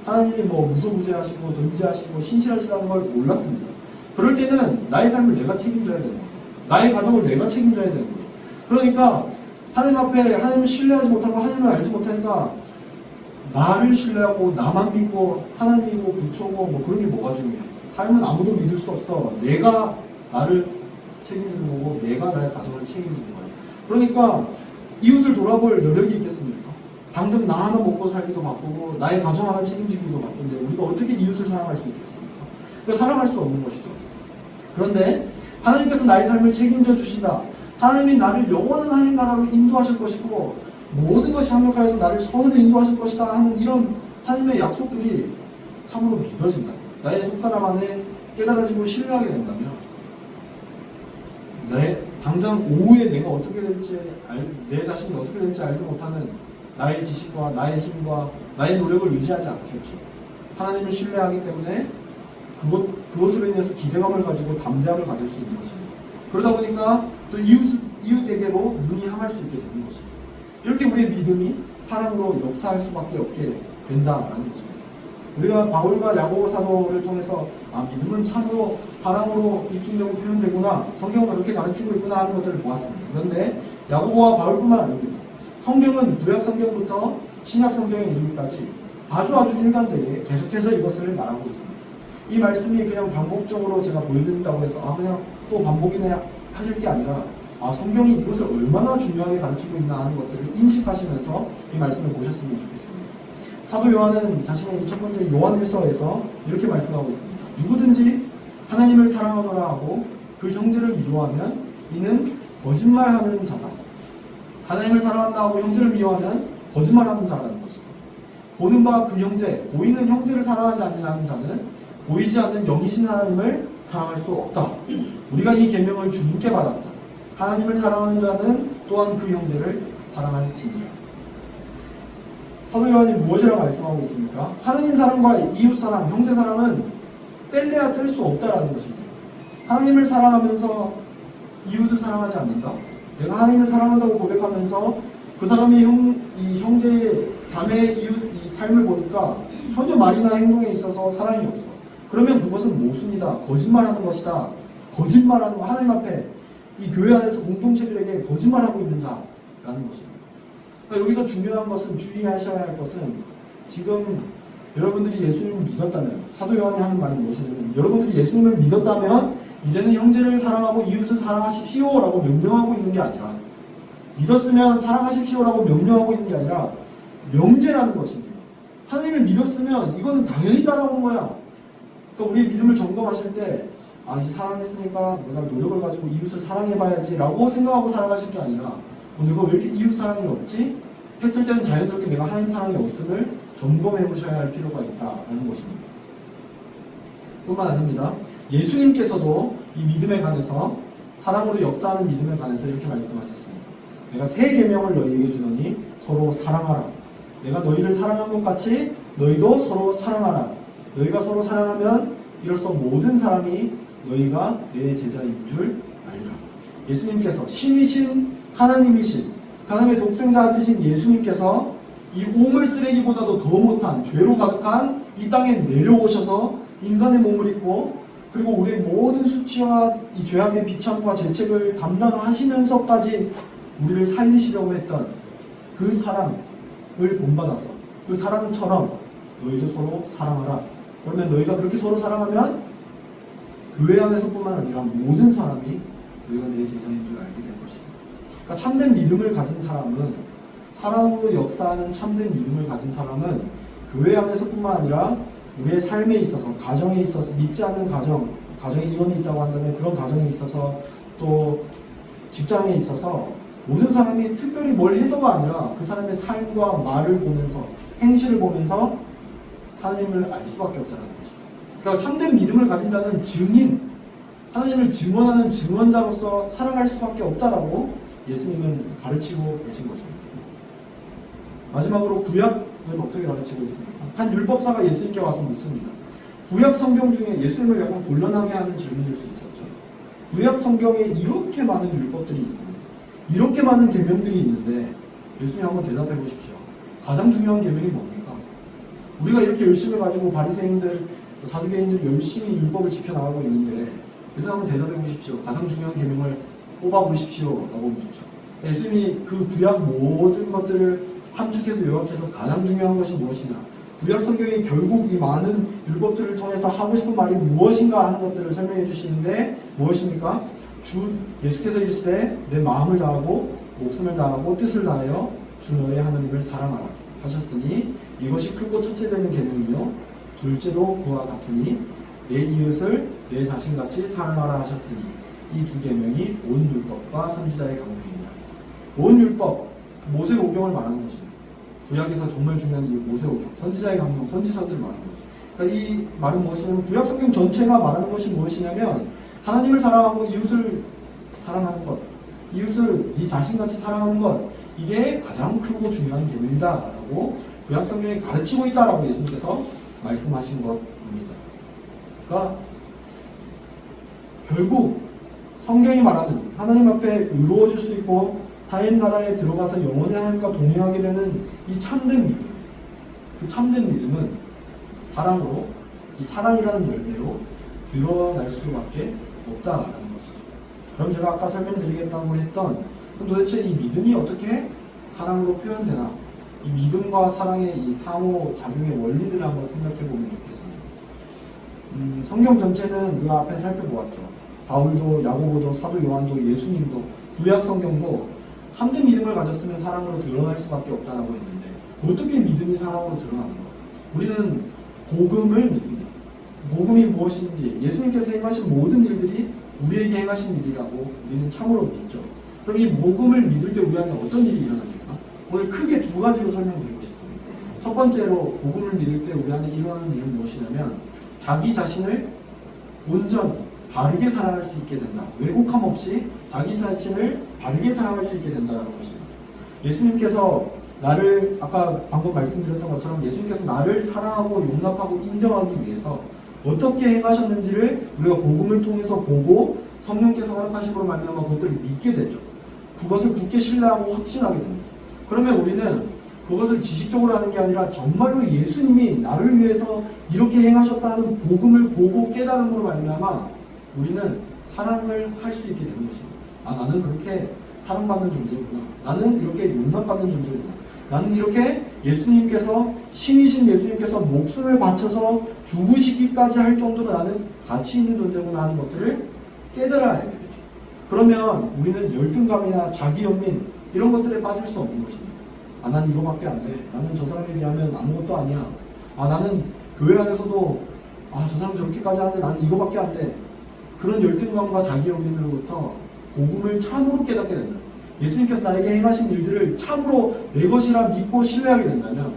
하나님이 뭐 무소부재하시고 전지하시고 신실하시다는 걸 몰랐습니다. 그럴 때는 나의 삶을 내가 책임져야 되는 거예요. 나의 가정을 내가 책임져야 되는 거죠. 그러니까 하나님 앞에 하나님을 신뢰하지 못하고 하나님을 알지 못하니까 나를 신뢰하고 나만 믿고 하나님 믿고 부처고 뭐 그런 게 뭐가 중요해. 삶은 아무도 믿을 수 없어. 내가 나를 책임지는 거고 내가 나의 가정을 책임지는 거예요. 그러니까 이웃을 돌아볼 여력이 있겠습니까? 당장 나 하나 먹고 살기도 바쁘고 나의 가정 하나 책임지기도 바쁜데 우리가 어떻게 이웃을 사랑할 수 있겠습니까? 그러니까 사랑할 수 없는 것이죠. 그런데 하나님께서 나의 삶을 책임져 주신다. 하나님이 나를 영원한 하나님 나라로 인도하실 것이고 모든 것이 합력하여서 나를 선으로 인도하실 것이다 하는 이런 하나님의 약속들이 참으로 믿어진다. 나의 속사람 안에 깨달아지고 신뢰하게 된다면 당장 오후에 내가 어떻게 될지 내 자신이 어떻게 될지 알지 못하는 나의 지식과 나의 힘과 나의 노력을 의지하지 않겠죠. 하나님을 신뢰하기 때문에 그것으로 인해서 기대감을 가지고 담대함을 가질 수 있는 것입니다. 그러다 보니까 또 이웃에게로 눈이 향할 수 있게 되는 것이죠. 이렇게 우리의 믿음이 사랑으로 역사할 수밖에 없게 된다라는 것입니다. 우리가 바울과 야고보 사도를 통해서 믿음은 참으로 사랑으로 입증되고 표현되구나, 성경은 그렇게 가르치고 있구나 하는 것들을 보았습니다. 그런데 야고보와 바울뿐만 아닙니다. 성경은 구약 성경부터 신약 성경에 이르기까지 아주 일관되게 계속해서 이것을 말하고 있습니다. 이 말씀이 그냥 반복적으로 제가 보여드린다고 해서 그냥 또 반복이네 하실 게 아니라 성경이 이것을 얼마나 중요하게 가르치고 있나 하는 것들을 인식하시면서 이 말씀을 보셨으면 좋겠습니다. 사도 요한은 자신의 첫 번째 요한일서에서 이렇게 말씀하고 있습니다. 누구든지 하나님을 사랑하노라 하고 그 형제를 미워하면 이는 거짓말하는 자다. 하나님을 사랑한다 하고 형제를 미워하면 거짓말하는 자라는 것이죠. 보는 바 그 형제, 보이는 형제를 사랑하지 않는 자는 보이지 않는 영이신 하나님을 사랑할 수 없다. 우리가 이 계명을 주님께 받았다. 하나님을 사랑하는 자는 또한 그 형제를 사랑할지니라. 사도 요한이 무엇이라고 말씀하고 있습니까? 하나님 사랑과 이웃 사랑, 형제 사랑은 뗄래야 뗄 수 없다라는 것입니다. 하나님을 사랑하면서 이웃을 사랑하지 않는다? 내가 하나님을 사랑한다고 고백하면서 그 사람의 이 형제, 자매, 이웃 이 삶을 보니까 전혀 말이나 행동에 있어서 사랑이 없어. 그러면 그것은 모순이다. 거짓말하는 것이다. 거짓말하는 거, 하나님 앞에 이 교회 안에서 공동체들에게 거짓말하고 있는 자라는 것입니다. 그러니까 여기서 중요한 것은, 주의하셔야 할 것은, 지금 여러분들이 예수님을 믿었다면, 사도 요한이 하는 말은 무엇이냐면, 여러분들이 예수님을 믿었다면 이제는 형제를 사랑하고 이웃을 사랑하십시오 라고 명령하고 있는 게 아니라, 믿었으면 사랑하십시오라고 명령하고 있는 게 아니라 명제라는 것입니다. 하나님을 믿었으면 이거는 당연히 따라온 거야. 그러니까 우리의 믿음을 점검하실 때, 아, 이제 사랑했으니까 내가 노력을 가지고 이웃을 사랑해봐야지 라고 생각하고 살아가실 게 아니라, 내가 왜 이렇게 이웃 사랑이 없지? 했을 때는 자연스럽게 내가 하나님 사랑이 없음을 점검해 보셔야 할 필요가 있다라는 것입니다. 뿐만 아닙니다. 예수님께서도 이 믿음에 관해서, 사랑으로 역사하는 믿음에 관해서 이렇게 말씀하셨습니다. 내가 새 계명을 너희에게 주노니 서로 사랑하라. 내가 너희를 사랑한 것 같이 너희도 서로 사랑하라. 너희가 서로 사랑하면 이로써 모든 사람이 너희가 내 제자인 줄 알리라. 예수님께서 신이신 하나님이신 하나님의 독생자 아들이신 예수님께서 이 오물 쓰레기보다도 더 못한 죄로 가득한 이 땅에 내려오셔서 인간의 몸을 입고, 그리고 우리의 모든 수치와 이 죄악의 비참과 죄책을 담당하시면서까지 우리를 살리시려고 했던 그 사랑을 본받아서 그 사랑처럼 너희도 서로 사랑하라. 그러면 너희가 그렇게 서로 사랑하면 교회 안에서뿐만 아니라 모든 사람이 너희가 내 제자인 줄 알게 될 것이다. 그러니까 참된 믿음을 가진 사람은, 사랑으로 역사하는 참된 믿음을 가진 사람은 교회 안에서뿐만 아니라 우리의 삶에 있어서, 가정에 있어서, 믿지 않는 가정에 이론이 있다고 한다면 그런 가정에 있어서, 또 직장에 있어서 모든 사람이 특별히 뭘 해서가 아니라 그 사람의 삶과 말을 보면서, 행실을 보면서 하나님을 알 수밖에 없다는 것이죠. 그러니까 참된 믿음을 가진 자는 증인, 하나님을 증언하는 증언자로서 살아갈 수밖에 없다라고 예수님은 가르치고 계신 것입니다. 마지막으로 구약은 어떻게 가르치고 있습니까? 한 율법사가 예수님께 와서 묻습니다. 구약 성경 중에 예수님을 약간 곤란하게 하는 질문일 수 있었죠. 구약 성경에 이렇게 많은 율법들이 있습니다. 이렇게 많은 계명들이 있는데 예수님 한번 대답해 보십시오. 가장 중요한 계명이 뭡니까? 우리가 이렇게 열심히 가지고 바리새인들, 사두개인들이 열심히 율법을 지켜나가고 있는데 예수님 한번 대답해 보십시오. 가장 중요한 계명을 뽑아 보십시오 라고 묻죠. 예수님이 그 구약 모든 것들을 함축해서 요약해서 가장 중요한 것이 무엇이냐, 구약 성경이 결국 이 많은 율법들을 통해서 하고 싶은 말이 무엇인가 하는 것들을 설명해 주시는데 무엇입니까? 예수께서 이르시되 내 마음을 다하고 목숨을 다하고 뜻을 다하여 주 너의 하나님을 사랑하라 하셨으니 이것이 크고 첫째 되는 계명이요 둘째도 그와 같으니 내 이웃을 내 자신같이 사랑하라 하셨으니 이 두 계명이 온 율법과 선지자의 강령입니다. 온 율법, 모세오경을 말하는 것입니다. 구약에서 정말 중요한 이 모세오경, 선지자의 강령, 선지서들 말하는 거죠. 그러니까 이 말은 무엇이냐면, 구약 성경 전체가 말하는 것이 무엇이냐면 하나님을 사랑하고 이웃을 사랑하는 것, 이웃을 네 자신같이 사랑하는 것, 이게 가장 크고 중요한 계명이다라고 구약 성경이 가르치고 있다라고 예수님께서 말씀하신 것입니다. 그러니까 결국 성경이 말하는 하나님 앞에 의로워질 수 있고 하나님 나라에 들어가서 영원의 하나님과 동행하게 되는 이 참된 믿음, 그 참된 믿음은 사랑으로, 이 사랑이라는 열매로 드러날 수밖에 없다라는 것이죠. 그럼 제가 아까 설명드리겠다고 했던, 그럼 도대체 이 믿음이 어떻게 사랑으로 표현되나, 이 믿음과 사랑의 이 상호작용의 원리들을 한번 생각해 보면 좋겠습니다. 성경 전체는 우리가 앞에 살펴보았죠. 바울도, 야고보도, 사도 요한도, 예수님도, 구약 성경도 참된 믿음을 가졌으면 사랑으로 드러날 수밖에 없다라고 했는데 어떻게 믿음이 사랑으로 드러나는가? 우리는 복음을 믿습니다. 복음이 무엇인지, 예수님께서 행하신 모든 일들이 우리에게 행하신 일이라고 우리는 참으로 믿죠. 그럼 이 복음을 믿을 때 우리 안에 어떤 일이 일어납니까? 오늘 크게 두 가지로 설명드리고 싶습니다. 첫 번째로 복음을 믿을 때 우리 안에 일어나는 일은 무엇이냐면 자기 자신을 온전히 바르게 사랑할 수 있게 된다. 왜곡함 없이 자기 자신을 바르게 사랑할 수 있게 된다는 것입니다. 예수님께서 나를, 아까 방금 말씀드렸던 것처럼 예수님께서 나를 사랑하고 용납하고 인정하기 위해서 어떻게 행하셨는지를 우리가 복음을 통해서 보고 성령께서 허락하심으로 말미암아 그것들을 믿게 되죠. 그것을 굳게 신뢰하고 확신하게 됩니다. 그러면 우리는 그것을 지식적으로 하는 게 아니라 정말로 예수님이 나를 위해서 이렇게 행하셨다는 복음을 보고 깨달음으로 말미암아 우리는 사랑을 할 수 있게 되는 것입니다. 아, 나는 그렇게 사랑받는 존재구나. 나는 이렇게 용납받는 존재구나. 나는 이렇게 예수님께서, 신이신 예수님께서 목숨을 바쳐서 죽으시기까지 할 정도로 나는 가치 있는 존재구나 하는 것들을 깨달아야 하게 되죠. 그러면 우리는 열등감이나 자기연민 이런 것들에 빠질 수 없는 것입니다. 아, 나는 이거밖에 안 돼. 나는 저 사람에 비하면 아무것도 아니야. 아, 나는 교회 안에서도 아, 저 사람 저렇게까지 하는데 나는 이거밖에 안 돼. 그런 열등감과 자기연민으로부터 복음을 참으로 깨닫게 된다. 예수님께서 나에게 행하신 일들을 참으로 내 것이라 믿고 신뢰하게 된다면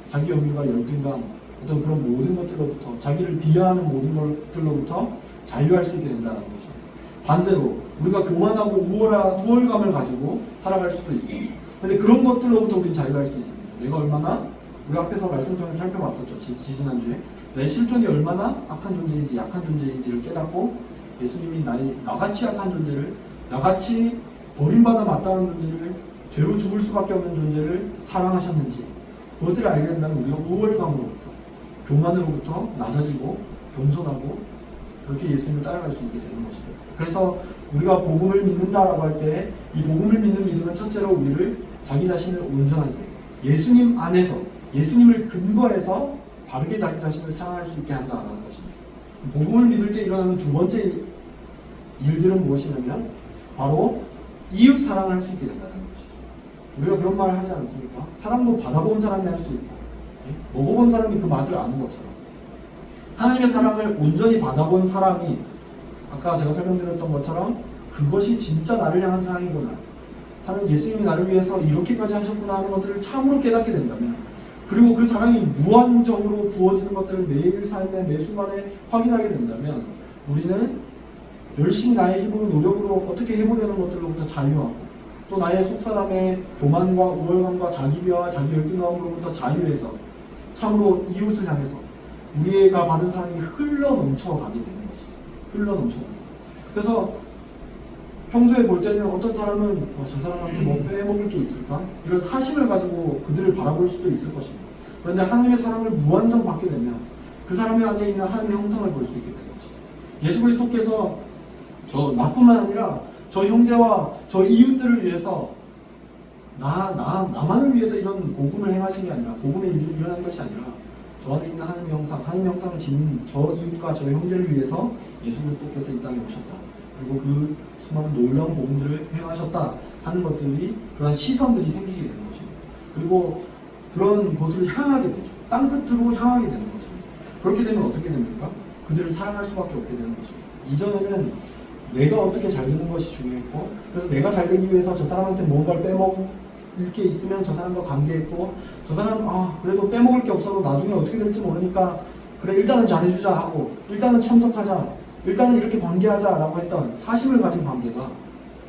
자기연민과 열등감, 어떤 그런 모든 것들로부터, 자기를 비하하는 모든 것들로부터 자유할 수 있게 된다는 것입니다. 반대로 우리가 교만하고 우월감을 가지고 살아갈 수도 있어요. 근데 그런 것들로부터 우리는 자유할 수 있습니다. 내가 얼마나, 우리 앞에서 말씀 통해서 살펴봤었죠. 지지난주에 내 실존이 얼마나 악한 존재인지 약한 존재인지를 깨닫고 예수님이 나같이 약한 존재를, 나같이 버림받아 마땅한 존재를, 죄로 죽을 수밖에 없는 존재를 사랑하셨는지 그것들을 알게 된다면 우리가 우월감으로부터, 교만으로부터 낮아지고 겸손하고 그렇게 예수님을 따라갈 수 있게 되는 것입니다. 그래서 우리가 복음을 믿는다라고 할 때 이 복음을 믿는 믿음은 첫째로 우리를 자기 자신을 온전하게, 예수님 안에서, 예수님을 근거해서 바르게 자기 자신을 사랑할 수 있게 한다라는 것입니다. 복음을 믿을 때 일어나는 두 번째 일들은 무엇이냐면 바로 이웃 사랑을 할 수 있게 된다는 것이죠. 우리가 그런 말을 하지 않습니까? 사랑도 받아본 사람이 할 수 있고 먹어본 사람이 그 맛을 아는 것처럼 하나님의 사랑을 온전히 받아본 사람이 아까 제가 설명드렸던 것처럼 그것이 진짜 나를 향한 사랑이구나, 하는 예수님이 나를 위해서 이렇게까지 하셨구나 하는 것들을 참으로 깨닫게 된다면, 그리고 그 사랑이 무한정으로 부어지는 것들을 매일 삶의 매 순간에 확인하게 된다면 우리는 열심히 나의 힘으로 노력으로 어떻게 해보려는 것들로부터 자유하고 또 나의 속사람의 교만과 우월감과 자기비하와 자기 열등감으로부터 자유해서 참으로 이웃을 향해서 우리가 받은 사랑이 흘러넘쳐가게 되는 것이죠. 흘러넘쳐가게. 그래서 평소에 볼 때는 어떤 사람은 저 사람한테 뭐 빼먹을 게 있을까? 이런 사심을 가지고 그들을 바라볼 수도 있을 것입니다. 그런데 하나님의 사랑을 무한정 받게 되면 그 사람의 안에 있는 하나님의 형상을 볼 수 있게 되는 것이죠. 예수 그리스도께서 나뿐만 아니라 저 형제와 저 이웃들을 위해서 나만을 위해서 이런 복음을 행하신 게 아니라, 복음의 일들이 일어난 것이 아니라 저 안에 있는 하나님의 형상, 하나님의 형상을 지닌 저 이웃과 저 형제를 위해서 예수 그리스도께서 이 땅에 오셨다. 그리고 그 수많은 놀라운 복음들을 행하셨다 하는 것들이, 그런 시선들이 생기게 되는 것입니다. 그리고 그런 곳을 향하게 되죠. 땅끝으로 향하게 되는 것입니다. 그렇게 되면 어떻게 됩니까? 그들을 사랑할 수밖에 없게 되는 것입니다. 이전에는 내가 어떻게 잘 되는 것이 중요했고, 그래서 내가 잘 되기 위해서 저 사람한테 뭔가를 빼먹을 게 있으면 저 사람과 관계했고, 저 사람 그래도 빼먹을 게 없어도 나중에 어떻게 될지 모르니까 그래 일단은 잘해주자 하고 일단은 참석하자, 일단은 이렇게 관계하자 라고 했던 사심을 가진 관계가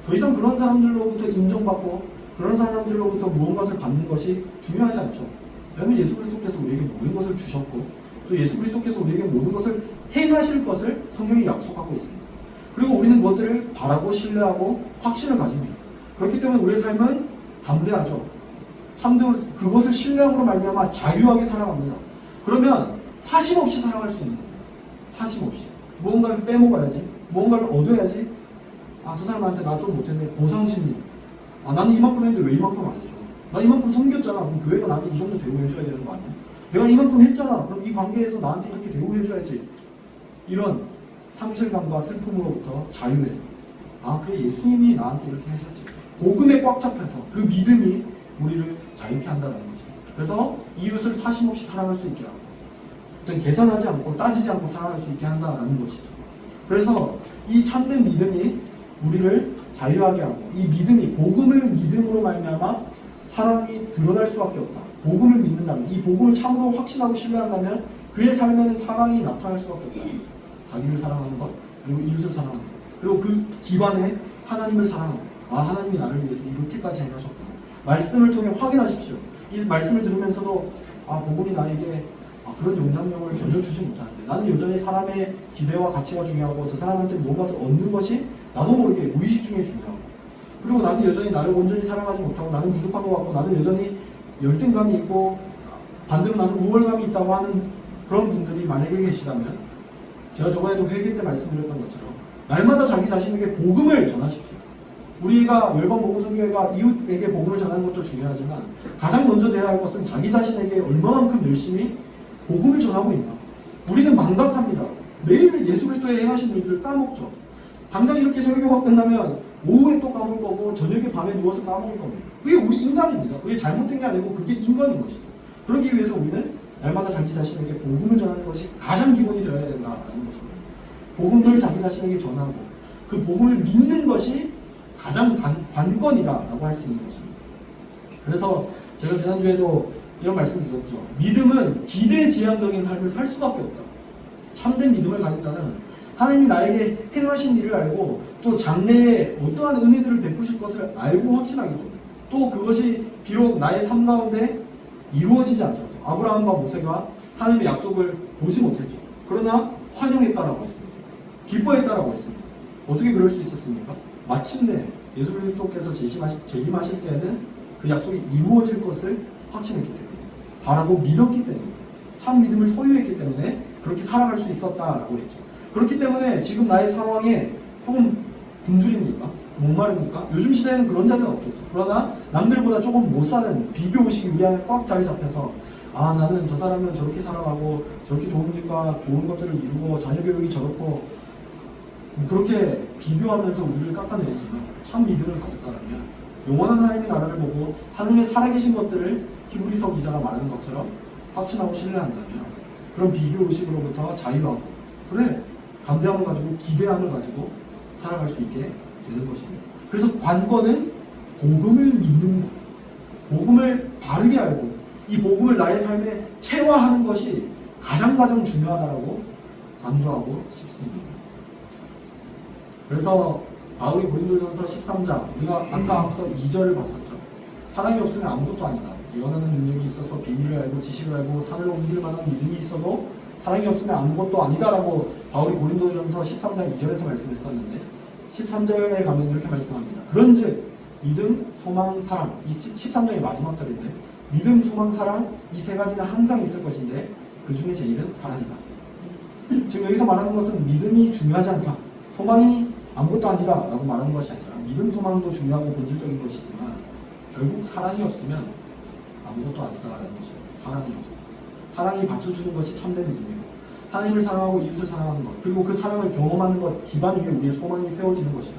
더 이상 그런 사람들로부터 인정받고 그런 사람들로부터 무언가를 받는 것이 중요하지 않죠. 왜냐하면 예수 그리스도께서 우리에게 모든 것을 주셨고 또 예수 그리스도께서 우리에게 모든 것을 행하실 것을 성경이 약속하고 있습니다. 그리고 우리는 그것들을 바라고 신뢰하고 확신을 가집니다. 그렇기 때문에 우리의 삶은 담대하죠. 참되고 그것을 신뢰함으로 말미암아 자유하게 살아갑니다. 그러면 사심 없이 살아갈 수 있는 겁니다. 사심 없이. 무언가를 빼먹어야지, 무언가를 얻어야지. 저 사람한테 나 좀 못했네. 보상심리. 나는 이만큼 했는데 왜 이만큼 안 해줘? 나 이만큼 섬겼잖아. 그럼 교회가 나한테 이 정도 대우해줘야 되는 거 아니야? 내가 이만큼 했잖아. 그럼 이 관계에서 나한테 이렇게 대우해줘야지. 이런 상실감과 슬픔으로부터 자유해서 그래 예수님이 나한테 이렇게 하셨지. 복음에 꽉 잡혀서 그 믿음이 우리를 자유케 한다는 거죠. 그래서 이웃을 사심 없이 사랑할 수 있게 하고 어떤 계산하지 않고 따지지 않고 사랑할 수 있게 한다라는 것이죠. 그래서 이 참된 믿음이 우리를 자유하게 하고, 이 믿음이 복음을 믿음으로 말미암아 사랑이 드러날 수밖에 없다. 복음을 믿는다면, 이 복음을 참으로 확신하고 신뢰한다면 그의 삶에는 사랑이 나타날 수밖에 없다는 거죠. 자기를 사랑하는 것, 그리고 이웃을 사랑하는 것, 그리고 그 기반에 하나님을 사랑하고, 하나님이 나를 위해서 이렇게까지 행하셨구나. 말씀을 통해 확인하십시오. 이 말씀을 들으면서도 복음이 나에게 그런 영향력을 전혀 주지 못하는데 나는 여전히 사람의 기대와 가치가 중요하고 저 사람한테 무언가를 얻는 것이 나도 모르게 무의식 중에 중요하고 그리고 나는 여전히 나를 온전히 사랑하지 못하고 나는 부족한 것 같고 나는 여전히 열등감이 있고 반대로 나는 우월감이 있다고 하는 그런 분들이 만약에 계시다면 제가 저번에도 회개 때 말씀드렸던 것처럼 날마다 자기 자신에게 복음을 전하십시오. 우리가 열방복음선교회가 이웃에게 복음을 전하는 것도 중요하지만 가장 먼저 돼야 할 것은 자기 자신에게 얼마만큼 열심히 복음을 전하고 있나. 우리는 망각합니다. 매일 예수 그리스도의 행하신 일들을 까먹죠. 당장 이렇게 설교가 끝나면 오후에 또 까먹을 거고 저녁에 밤에 누워서 까먹을 겁니다. 그게 우리 인간입니다. 그게 잘못된 게 아니고 그게 인간인 것이죠. 그러기 위해서 우리는 날마다 자기 자신에게 복음을 전하는 것이 가장 기본이 되어야 된다는 것입니다. 복음을 자기 자신에게 전하고 그 복음을 믿는 것이 가장 관건이다라고 할 수 있는 것입니다. 그래서 제가 지난주에도 이런 말씀 드렸죠. 믿음은 기대지향적인 삶을 살 수밖에 없다. 참된 믿음을 가진 자는 하나님이 나에게 행하신 일을 알고 또 장래에 어떠한 은혜들을 베푸실 것을 알고 확신하기 때문에 또 그것이 비록 나의 삶 가운데 이루어지지 않더라도 아브라함과 모세가 하나님의 약속을 보지 못했죠. 그러나 환영했다라고 했습니다. 기뻐했다라고 했습니다. 어떻게 그럴 수 있었습니까? 마침내 예수 그리스도께서 재림하실 때에는 그 약속이 이루어질 것을 확신했기 때문에 바라고 믿었기 때문에 참 믿음을 소유했기 때문에 그렇게 살아갈 수 있었다라고 했죠. 그렇기 때문에 지금 나의 상황에 조금 굶주립니까? 목마릅니까? 요즘 시대에는 그런 자는 없겠죠. 그러나 남들보다 조금 못 사는 비교의식이 우리 안에 꽉 자리 잡혀서 나는 저 사람은 저렇게 살아가고 저렇게 좋은 집과 좋은 것들을 이루고 자녀교육이 저렇고 그렇게 비교하면서 우리를 깎아내리지만 참 믿음을 가졌다면 영원한 하나님의 나라를 보고 하나님의 살아계신 것들을 히브리서 기자가 말하는 것처럼 확신하고 신뢰한다면 그런 비교의식으로부터 자유하고 그래 감대함을 가지고 기대함을 가지고 살아갈 수 있게 되는 것입니다. 그래서 관건은 복음을 믿는 것, 복음을 바르게 알고 이 복음을 나의 삶에 체화하는 것이 가장 중요하다고 강조하고 싶습니다. 그래서 바울이 고린도전서 13장 우리가 아까 앞서 2절을 봤었죠. 사랑이 없으면 아무것도 아니다. 예언하는 능력이 있어서 비밀을 알고 지식을 알고 산을 옮길 만한 믿음이 있어도 사랑이 없으면 아무것도 아니다라고 바울이 고린도전서 13장 2절에서 말씀했었는데 13절에 가면 이렇게 말씀합니다. 그런즉 믿음, 소망, 사랑 이 13장의 마지막 절인데 믿음, 소망, 사랑 이 세 가지는 항상 있을 것인데 그 중에 제일은 사랑이다. 지금 여기서 말하는 것은 믿음이 중요하지 않다. 소망이 아무것도 아니다 라고 말하는 것이 아니라 믿음, 소망도 중요하고 본질적인 것이지만 결국 사랑이 없으면 아무것도 아니다라는 것입니다. 사랑이 없어. 사랑이 받쳐주는 것이 참된 믿음이고 하나님을 사랑하고 이웃을 사랑하는 것 그리고 그 사랑을 경험하는 것 기반 위에 우리의 소망이 세워지는 것이다.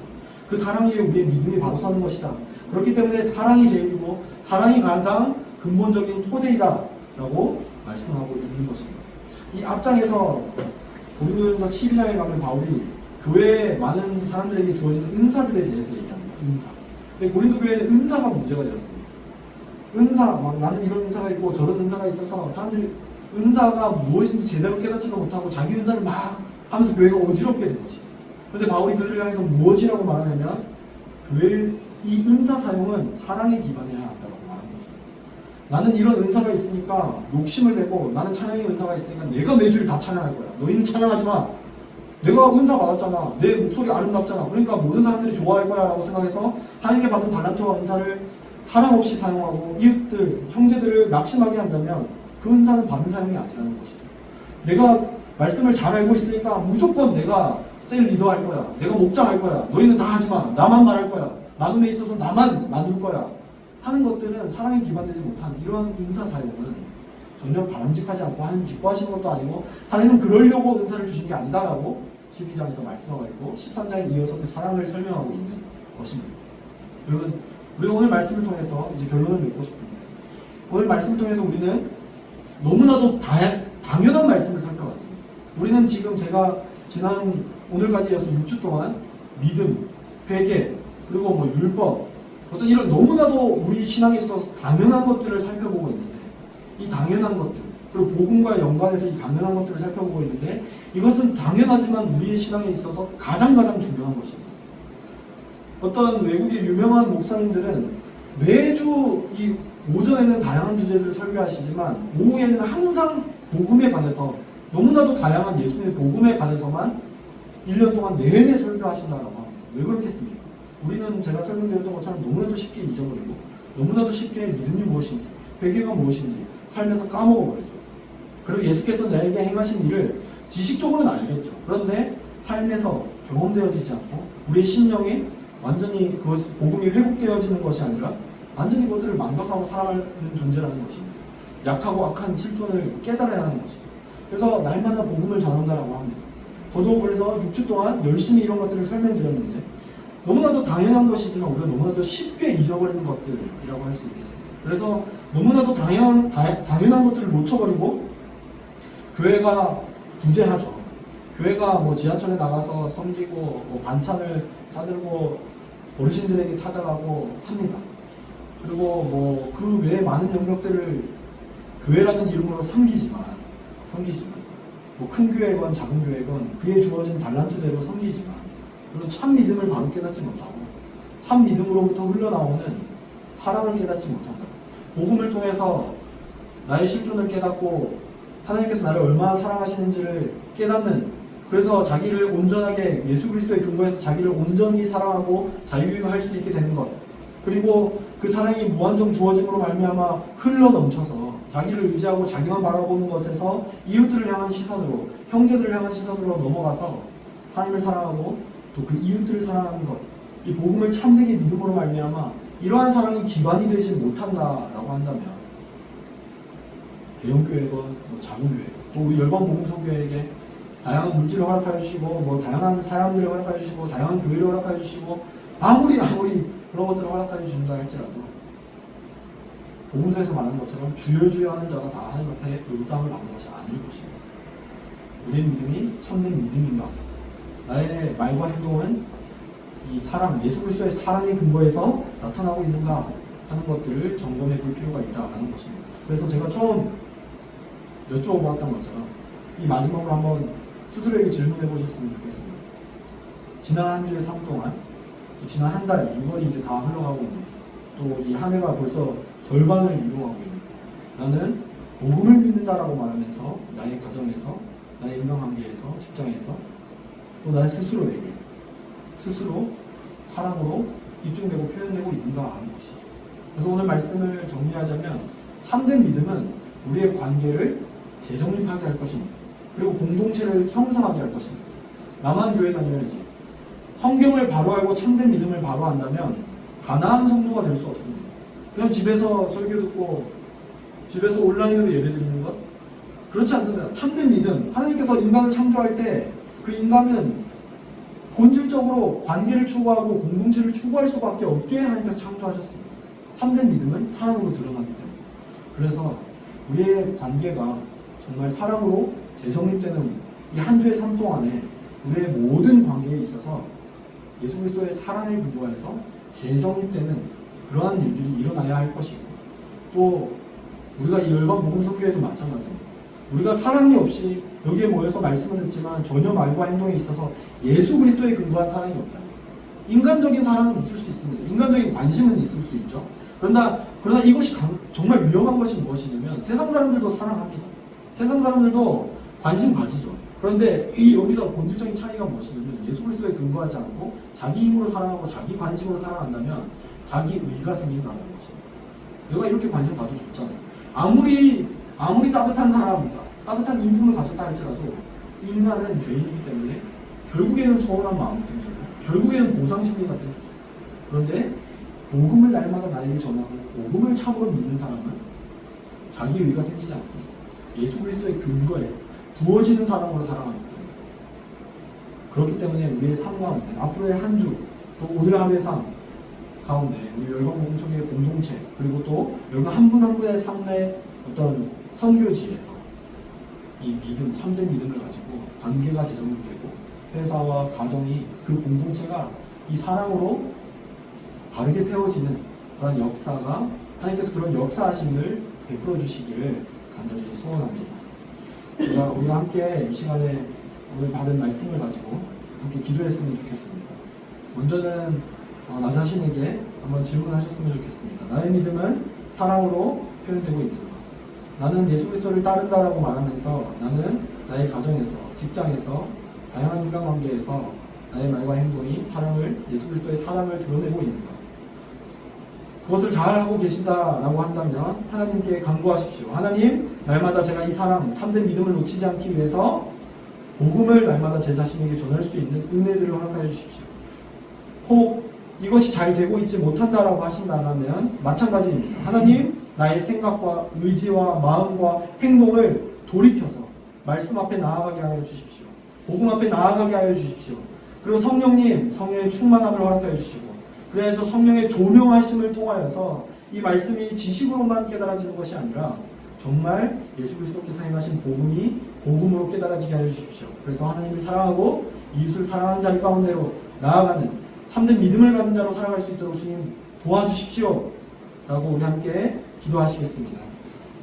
그 사랑 위에 우리의 믿음이 바로 서는 것이다. 그렇기 때문에 사랑이 제일이고 사랑이 가장 근본적인 토대이다 라고 말씀하고 있는 것입니다. 이 앞장에서 고린도전서 12장에 가면 바울이 교회에 많은 사람들에게 주어지는 은사들에 대해서 얘기합니다. 은사. 근데 고린도 교회는 은사가 문제가 되었습니다. 은사, 나는 이런 은사가 있고 저런 은사가 있어서 사람들이 은사가 무엇인지 제대로 깨닫지도 못하고 자기 은사를 막 하면서 교회가 어지럽게 된 것이죠. 그런데 바울이 그들을 향해서 무엇이라고 말하냐면 교회의 이 은사 사용은 사랑에 기반해야 한다고 말하는 것입니다. 나는 이런 은사가 있으니까 욕심을 내고 나는 찬양의 은사가 있으니까 내가 매주일 다 찬양할 거야. 너희는 찬양하지 마. 내가 은사 받았잖아. 내 목소리 아름답잖아. 그러니까 모든 사람들이 좋아할 거야 라고 생각해서 하나님께 받은 달란트와 은사를 사랑 없이 사용하고 이웃들, 형제들을 낙심하게 한다면 그 은사는 받은 사용이 아니라는 것이죠. 내가 말씀을 잘 알고 있으니까 무조건 내가 셀 리더 할 거야. 내가 목장 할 거야. 너희는 다 하지 마. 나만 말할 거야. 나눔에 있어서 나만 나눌 거야. 하는 것들은 사랑에 기반되지 못한 이런 은사 사용은 전혀 바람직하지 않고 하나님 기뻐하시는 것도 아니고 하나님은 그러려고 은사를 주신 게 아니다라고 12장에서 말씀하고 있고 13장에 이어서 그 사랑을 설명하고 있는 것입니다. 여러분 우리가 오늘 말씀을 통해서 이제 결론을 맺고 싶습니다. 오늘 말씀을 통해서 우리는 너무나도 당연한 말씀을 살펴봤습니다. 우리는 지금 제가 지난 오늘까지 이어서 6주 동안 믿음, 회개, 그리고 율법 어떤 이런 너무나도 우리 신앙에 있어서 당연한 것들을 살펴보고 있는데 이 당연한 것들 그리고 복음과 연관해서 이 당연한 것들을 살펴보고 있는데 이것은 당연하지만 우리의 신앙에 있어서 가장 중요한 것입니다. 어떤 외국의 유명한 목사님들은 매주 이 오전에는 다양한 주제들을 설교하시지만 오후에는 항상 복음에 관해서 너무나도 다양한 예수님의 복음에 관해서만 1년 동안 내내 설교하신다라고 합니다. 왜 그렇겠습니까? 우리는 제가 설명드렸던 것처럼 너무나도 쉽게 잊어버리고 너무나도 쉽게 믿음이 무엇인지 회개가 무엇인지 삶에서 까먹어버리죠. 그리고 예수께서 나에게 행하신 일을 지식적으로는 알겠죠. 그런데 삶에서 경험되어지지 않고 우리의 심령에 완전히 그 복음이 회복되어지는 것이 아니라 완전히 그것들을 망각하고 살아가는 존재라는 것입니다. 약하고 악한 실존을 깨달아야 하는 것이죠. 그래서 날마다 복음을 전한다라고 합니다. 저도 그래서 6주 동안 열심히 이런 것들을 설명드렸는데 너무나도 당연한 것이지만 우리가 너무나도 쉽게 잊어버리는 것들이라고 할 수 있겠습니다. 그래서 너무나도 당연한 것들을 놓쳐버리고 교회가 부재하죠. 교회가 뭐 지하철에 나가서 섬기고 뭐 반찬을 싸들고 어르신들에게 찾아가고 합니다. 그리고 뭐 그 외에 많은 영역들을 교회라는 이름으로 섬기지만 뭐 큰 교회건 작은 교회건 그에 주어진 달란트대로 섬기지만 그리고 참 믿음을 바로 깨닫지 못하고 참 믿음으로부터 흘러나오는 사랑을 깨닫지 못한다. 복음을 통해서 나의 실존을 깨닫고 하나님께서 나를 얼마나 사랑하시는지를 깨닫는, 그래서 자기를 온전하게 예수 그리스도의 근거에서 자기를 온전히 사랑하고 자유할 수 있게 되는 것, 그리고 그 사랑이 무한정 주어짐으로 말미암아 흘러넘쳐서 자기를 의지하고 자기만 바라보는 것에서 이웃들을 향한 시선으로, 형제들을 향한 시선으로 넘어가서 하나님을 사랑하고 또 그 이웃들을 사랑하는 것, 이 복음을 참되게 믿음으로 말미암아 이러한 사랑이 기반이 되지 못한다라고 한다면 대형교회건 뭐 작은 교회, 또 우리 열방복음성교회에게 다양한 물질을 허락하여 주시고 뭐 다양한 사람들을 허락하여 주시고 다양한 교회를 허락하여 주시고 아무리 그런 것들을 허락하여 준다 할지라도 복음서에서 말하는 것처럼 주여 주여 하는 자가 다 하나님 앞에 의담을 받는 것이 아닐 것입니다. 우리의 믿음이 참된 믿음인가? 나의 말과 행동은 이 사랑, 예수 그리스도의 사랑의 근거에서 나타나고 있는가 하는 것들을 점검해 볼 필요가 있다는 것입니다. 그래서 제가 처음 여쭈어보았던 것처럼 이 마지막으로 한번 스스로에게 질문해 보셨으면 좋겠습니다. 지난 한 주의 삶 동안, 지난 한 달, 6월이 이제 다 흘러가고 있는, 또 이 한 해가 벌써 절반을 이루어가고 있는, 나는 복음을 믿는다라고 말하면서 나의 가정에서, 나의 인간관계에서, 직장에서, 또 나의 스스로에게 스스로 사랑으로 입증되고 표현되고 있는가 하는 것이죠. 그래서 오늘 말씀을 정리하자면 참된 믿음은 우리의 관계를 재정립하게 할 것입니다. 그리고 공동체를 형성하게 할 것입니다. 나만 교회 다녀야지. 성경을 바로 알고 참된 믿음을 바로 안다면 가나안 성도가 될 수 없습니다. 그냥 집에서 설교 듣고 집에서 온라인으로 예배 드리는 것? 그렇지 않습니다. 참된 믿음, 하나님께서 인간을 창조할 때 그 인간은 본질적으로 관계를 추구하고 공동체를 추구할 수밖에 없게 하나님께서 창조하셨습니다. 참된 믿음은 사랑으로 드러나기 때문에. 그래서 우리의 관계가 정말 사랑으로 재정립되는 이 한 주의 삶 동안에 우리의 모든 관계에 있어서 예수 그리스도의 사랑에 근거해서 재정립되는 그러한 일들이 일어나야 할 것이고, 또 우리가 이 열방복음성교회도 마찬가지입니다. 우리가 사랑이 없이 여기에 모여서 말씀을 듣지만 전혀 말과 행동에 있어서 예수 그리스도에 근거한 사랑이 없다. 인간적인 사랑은 있을 수 있습니다. 인간적인 관심은 있을 수 있죠. 그러나 이것이 정말 위험한 것이 무엇이냐면 세상 사람들도 사랑합니다. 세상 사람들도 관심 가지죠. 그런데 이 여기서 본질적인 차이가 무엇이냐면 예수 그리스도에 근거하지 않고 자기 힘으로 사랑하고 자기 관심으로 사랑한다면 자기 의가 생긴다는 것입니다. 내가 이렇게 관심 가져줬잖아요. 아무리 따뜻한 사람이다, 따뜻한 인품을 가졌다 할지라도 인간은 죄인이기 때문에 결국에는 서운한 마음이 생기고 결국에는 보상심리가 생기죠. 그런데 복음을 날마다 나에게 전하고 복음을 참으로 믿는 사람은 자기 의가 생기지 않습니다. 예수 그리스도의 근거에서 부어지는 사랑으로 사랑하기 때문에. 그렇기 때문에 우리의 삶 가운데 앞으로의 한 주, 또 오늘 하루의 삶 가운데 우리 열방복음성의 공동체, 그리고 또 여러분 한 분 한 분의 삶의 어떤 선교지에서 이 믿음, 참된 믿음을 가지고 관계가 재정립되고 회사와 가정이, 그 공동체가 이 사랑으로 바르게 세워지는 그런 역사가, 하나님께서 그런 역사하심을 베풀어 주시기를 간절히 소원합니다. 우리가 함께 이 시간에 오늘 받은 말씀을 가지고 함께 기도했으면 좋겠습니다. 먼저는 나 자신에게 한번 질문하셨으면 좋겠습니다. 나의 믿음은 사랑으로 표현되고 있는가? 나는 예수 그리스도를 따른다라고 말하면서 나는 나의 가정에서, 직장에서, 다양한 인간관계에서 나의 말과 행동이 예수 그리스도의 사랑을 드러내고 있는가? 그것을 잘 하고 계신다라고 한다면 하나님께 간구하십시오. 하나님, 날마다 제가 이 사랑, 참된 믿음을 놓치지 않기 위해서 복음을 날마다 제 자신에게 전할 수 있는 은혜들을 허락하여 주십시오. 혹 이것이 잘 되고 있지 못한다라고 하신다면 마찬가지입니다. 하나님, 나의 생각과 의지와 마음과 행동을 돌이켜서 말씀 앞에 나아가게 하여 주십시오. 복음 앞에 나아가게 하여 주십시오. 그리고 성령님, 성령의 충만함을 허락하여 주시고, 그래서 성령의 조명하심을 통하여서 이 말씀이 지식으로만 깨달아지는 것이 아니라 정말 예수 그리스도께서 행하신 복음이 복음으로 깨달아지게 하여 주십시오. 그래서 하나님을 사랑하고 이웃을 사랑하는 자리 가운데로 나아가는 참된 믿음을 가진 자로 살아갈 수 있도록 주님 도와주십시오 라고 우리 함께 기도하시겠습니다.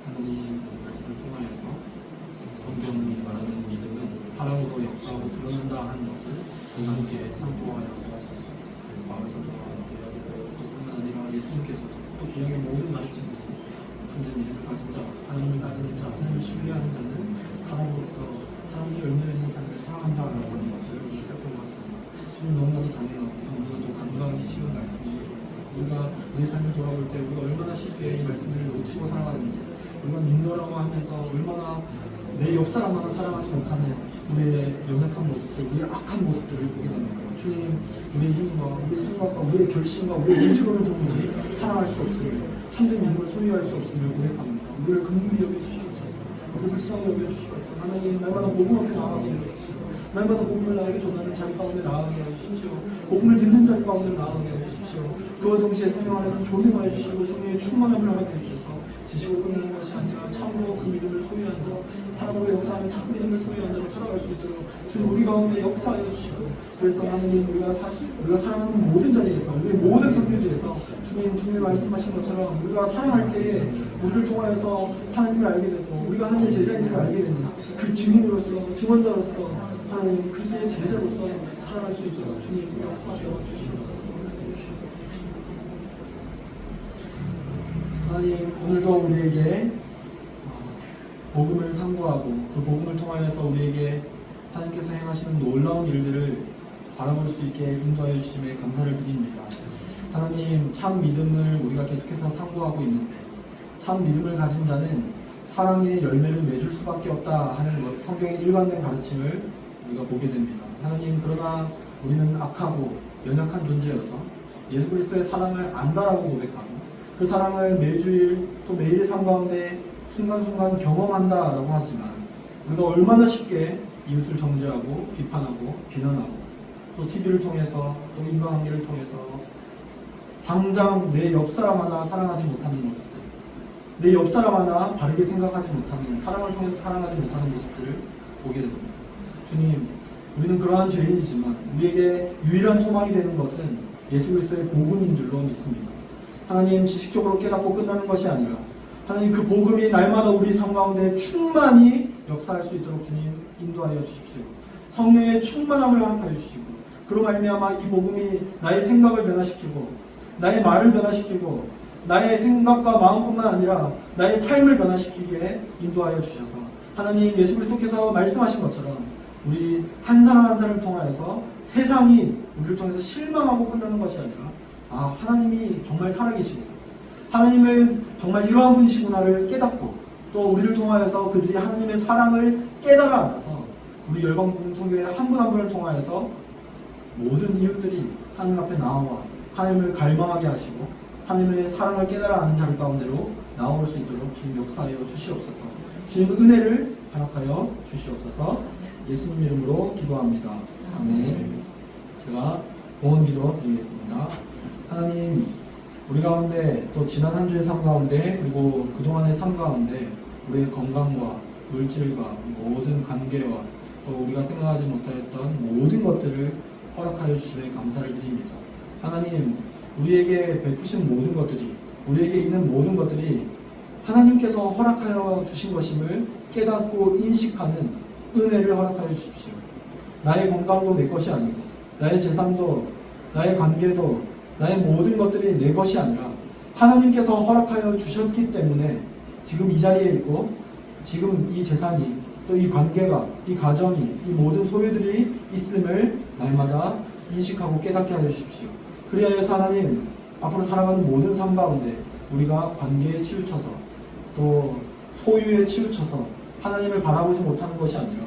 하나님 말씀을 통하여서 성경이 말하는 믿음은 사랑으로 역사하고 드러난다 하는 것을 동남지에 상고하여 보았습니다. 마을사도와 뿐만 아니라 예수님께서도 또 구약의 모든 가르침에서 참된 믿음을 가진 자, 하나님을 따르는 자, 하나님을 신뢰하는 자는 사랑으로서 사랑이 열매맺는 삶을 사랑한다라고 하는 것을 우리가 살펴보았습니다. 주님 너무나도 당연하고 너무나도 감사하기 쉬운 말씀입니다. 우리가 우리 삶을 돌아볼 때 우리가 얼마나 쉽게 이 말씀을 놓치고 살아가는지, 우리가 믿노라고 하면서 얼마나 내 옆 사람 하나 사랑하지 못하는 우리의 연약한 모습들, 우리의 악한 모습들을 보게 됩니다. 주님, 우리의 힘과 우리의 생각과 우리의 결심과 우리의 의지로는 도무지 사랑할 수 없음을, 참된 믿음을 소유할 수 없음을 고백합니다. 우리를 긍휼히 여겨주시옵소서. 우리를 불쌍히 여겨주시옵소서. 하나님, 날마다 복음 앞에 나아가게 해주십시오. 날마다 복음을 나에게 전하는 자리 가운데 나아가게 해주십시오. 복음을 듣는 자리 가운데 나아가게 해주십시오. 그와 동시에 성령 하나님 조명하여 주시고 성령의 충만함을 허락해 주셔서 지식으로 끝나는 것이 아니라 참으로 그 믿음을 소유한 자, 사랑으로 역사하는 참 믿음을 소유한 자로 살아갈 수 있도록 주님 우리 가운데 역사하여 주시고, 그래서 하나님 우리가 사랑하는 모든 자리에서, 우리의 모든 선교지에서 주님이 말씀하신 것처럼 우리가 사랑할 때에 우리를 통하여서 하나님을 알게 되고 우리가 하나님의 제자인 줄 알게 되는 그 증인으로서, 증언자로서 하나님 그리스도의 제자로서 살아갈 수 있도록 주님 역사하여 주시옵소서. 하나님, 오늘도 우리에게 복음을 상고하고 그 복음을 통하여서 우리에게 하나님께서 행하시는 놀라운 일들을 바라볼 수 있게 인도하여 주심에 감사를 드립니다. 하나님, 참 믿음을 우리가 계속해서 상고하고 있는데 참 믿음을 가진 자는 사랑의 열매를 맺을 수밖에 없다 하는 것, 성경의 일관된 가르침을 우리가 보게 됩니다. 하나님, 그러나 우리는 악하고 연약한 존재여서 예수 그리스도의 사랑을 안다라고 고백하고 그 사랑을 매주일 또 매일의 삶 가운데 순간순간 경험한다라고 하지만 우리가 얼마나 쉽게 이웃을 정죄하고 비판하고 비난하고 또 TV를 통해서 또 인간관계를 통해서 당장 내 옆 사람 하나 사랑하지 못하는 모습들, 내 옆 사람 하나 바르게 생각하지 못하는, 사랑을 통해서 사랑하지 못하는 모습들을 보게 됩니다. 주님, 우리는 그러한 죄인이지만 우리에게 유일한 소망이 되는 것은 예수 그리스도의 복음인 줄로 믿습니다. 하나님, 지식적으로 깨닫고 끝나는 것이 아니라 하나님 그 복음이 날마다 우리 삶 가운데 충만히 역사할 수 있도록 주님 인도하여 주십시오. 성령의 충만함을 허락하여 주시고 그로 말미암아 이 복음이 나의 생각을 변화시키고 나의 말을 변화시키고 나의 생각과 마음뿐만 아니라 나의 삶을 변화시키게 인도하여 주셔서 하나님, 예수 그리스도께서 말씀하신 것처럼 우리 한 사람 한 사람을 통하여서 세상이 우리를 통해서 실망하고 끝나는 것이 아니라 하나님이 정말 살아계시고 하나님을 정말 이러한 분이시구나를 깨닫고 또 우리를 통하여서 그들이 하나님의 사랑을 깨달아 알아서 우리 열방복음 성교회 한 분 한 분을 통하여서 모든 이웃들이 하나님 앞에 나와 하나님을 갈망하게 하시고 하나님의 사랑을 깨달아 아는 자리 가운데로 나올 수 있도록 주님 역사하여 주시옵소서. 주님 은혜를 허락하여 주시옵소서. 예수님 이름으로 기도합니다. 아멘. 제가 봉헌 기도 드리겠습니다. 하나님, 우리 가운데 또 지난 한 주의 삶 가운데 그리고 그동안의 삶 가운데 우리의 건강과 물질과 모든 관계와 또 우리가 생각하지 못하였던 모든 것들을 허락하여 주시니 감사를 드립니다. 하나님, 우리에게 베푸신 모든 것들이, 우리에게 있는 모든 것들이 하나님께서 허락하여 주신 것임을 깨닫고 인식하는 은혜를 허락하여 주십시오. 나의 건강도 내 것이 아니고 나의 재산도 나의 관계도 나의 모든 것들이 내 것이 아니라 하나님께서 허락하여 주셨기 때문에 지금 이 자리에 있고 지금 이 재산이 또 이 관계가 이 가정이 이 모든 소유들이 있음을 날마다 인식하고 깨닫게 하여 주십시오. 그리하여서 하나님 앞으로 살아가는 모든 삶 가운데 우리가 관계에 치우쳐서 또 소유에 치우쳐서 하나님을 바라보지 못하는 것이 아니라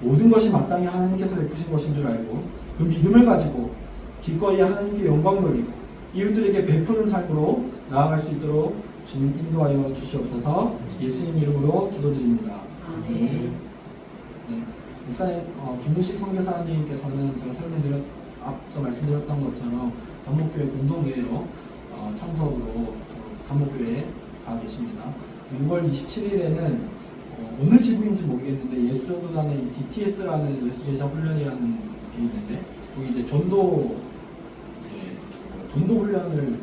모든 것이 마땅히 하나님께서 베푸신 것인 줄 알고 그 믿음을 가지고 기꺼이 하나님께 영광 돌리고 이웃들에게 베푸는 삶으로 나아갈 수 있도록 주님 인도하여 주시옵소서. 예수님 이름으로 기도드립니다. 아멘. 네. 목사님, 김문식 선교사님께서는 제가 앞서 말씀드렸던 것처럼 단목교회 공동회의로 참석으로 단목교회에 가 계십니다. 6월 27일에는 어느 지부인지 모르겠는데 예수전도단의 이 DTS라는 예수제자 훈련이라는 게 있는데 거기 이제 전도 훈련을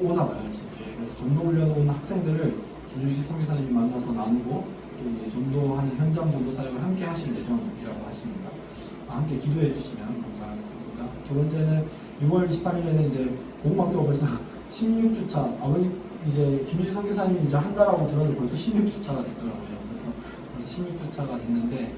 오나 봐요, 지부에. 그래서 전도 훈련 온 학생들을 김준식 선교사님이 만나서 나누고 또 이제 전도하는 현장 전도 사역을 함께 하실 예정이라고 하십니다. 함께 기도해 주시면 감사하겠습니다. 두 번째는 6월 28일에는 이제 복음학교가 벌써 16주차, 아버지 이제 김주식 선교사님이 이제 한다라고 들었는데 벌써 16주차가 됐더라고요. 그래서 16주차가 됐는데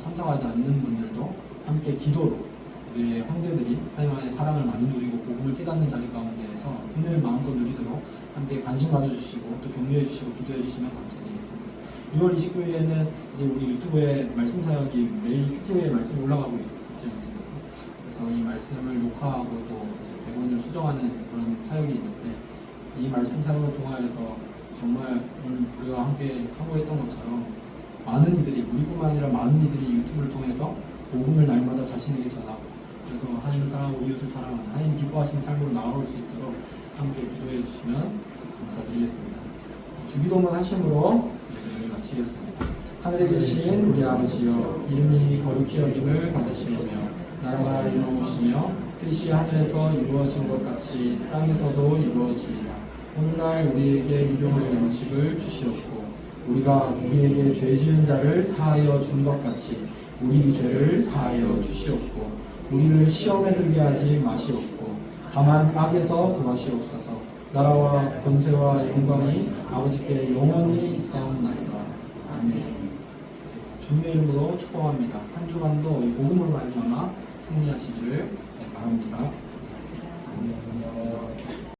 참석하지 않는 분들도 함께 기도로 우리의 형제들이 하나님 안에 사랑을 많이 누리고 복음을 깨닫는 자리 가운데에서 은혜를 마음껏 누리도록 함께 관심 가져주시고 또 격려해 주시고 기도해 주시면 감사드리겠습니다. 6월 29일에는 이제 우리 유튜브에 말씀 사역이 매일 큐티에 말씀이 올라가고 있지 않습니까? 그래서 이 말씀을 녹화하고 또 이제 대본을 수정하는 그런 사역이 있는데 이 말씀 사역을 통하여서 정말 오늘 우리가 함께 선고했던 것처럼 많은 이들이 우리뿐만 아니라 많은 이들이 유튜브를 통해서 복음을 날마다 자신에게 전하고 그래서 하나님을 사랑하고 이웃을 사랑하는 하나님 기뻐하시는 삶으로 나아올 수 있도록 함께 기도해 주시면 감사드리겠습니다. 주기도문 하심으로 예배를 마치겠습니다. 하늘에 계신 우리 아버지여 이름이 거룩히 여김을 받으시오며 나라가 이루어지며 뜻이 하늘에서 이루어진 것 같이 땅에서도 이루어지이다. 오늘날 우리에게 일용할 음식을 주시옵고 우리가 우리에게 죄 지은 자를 사하여 준 것 같이 우리 죄를 사하여 주시옵고 우리를 시험에 들게 하지 마시옵고 다만 악에서 구하시옵소서. 나라와 권세와 영광이 아버지께 영원히 있사옵나이다. 아멘. 주님의 이름으로 축복합니다. 한 주간도 이 복음으로 말미암아 승리하시기를 바랍니다. 아멘. 감사합니다.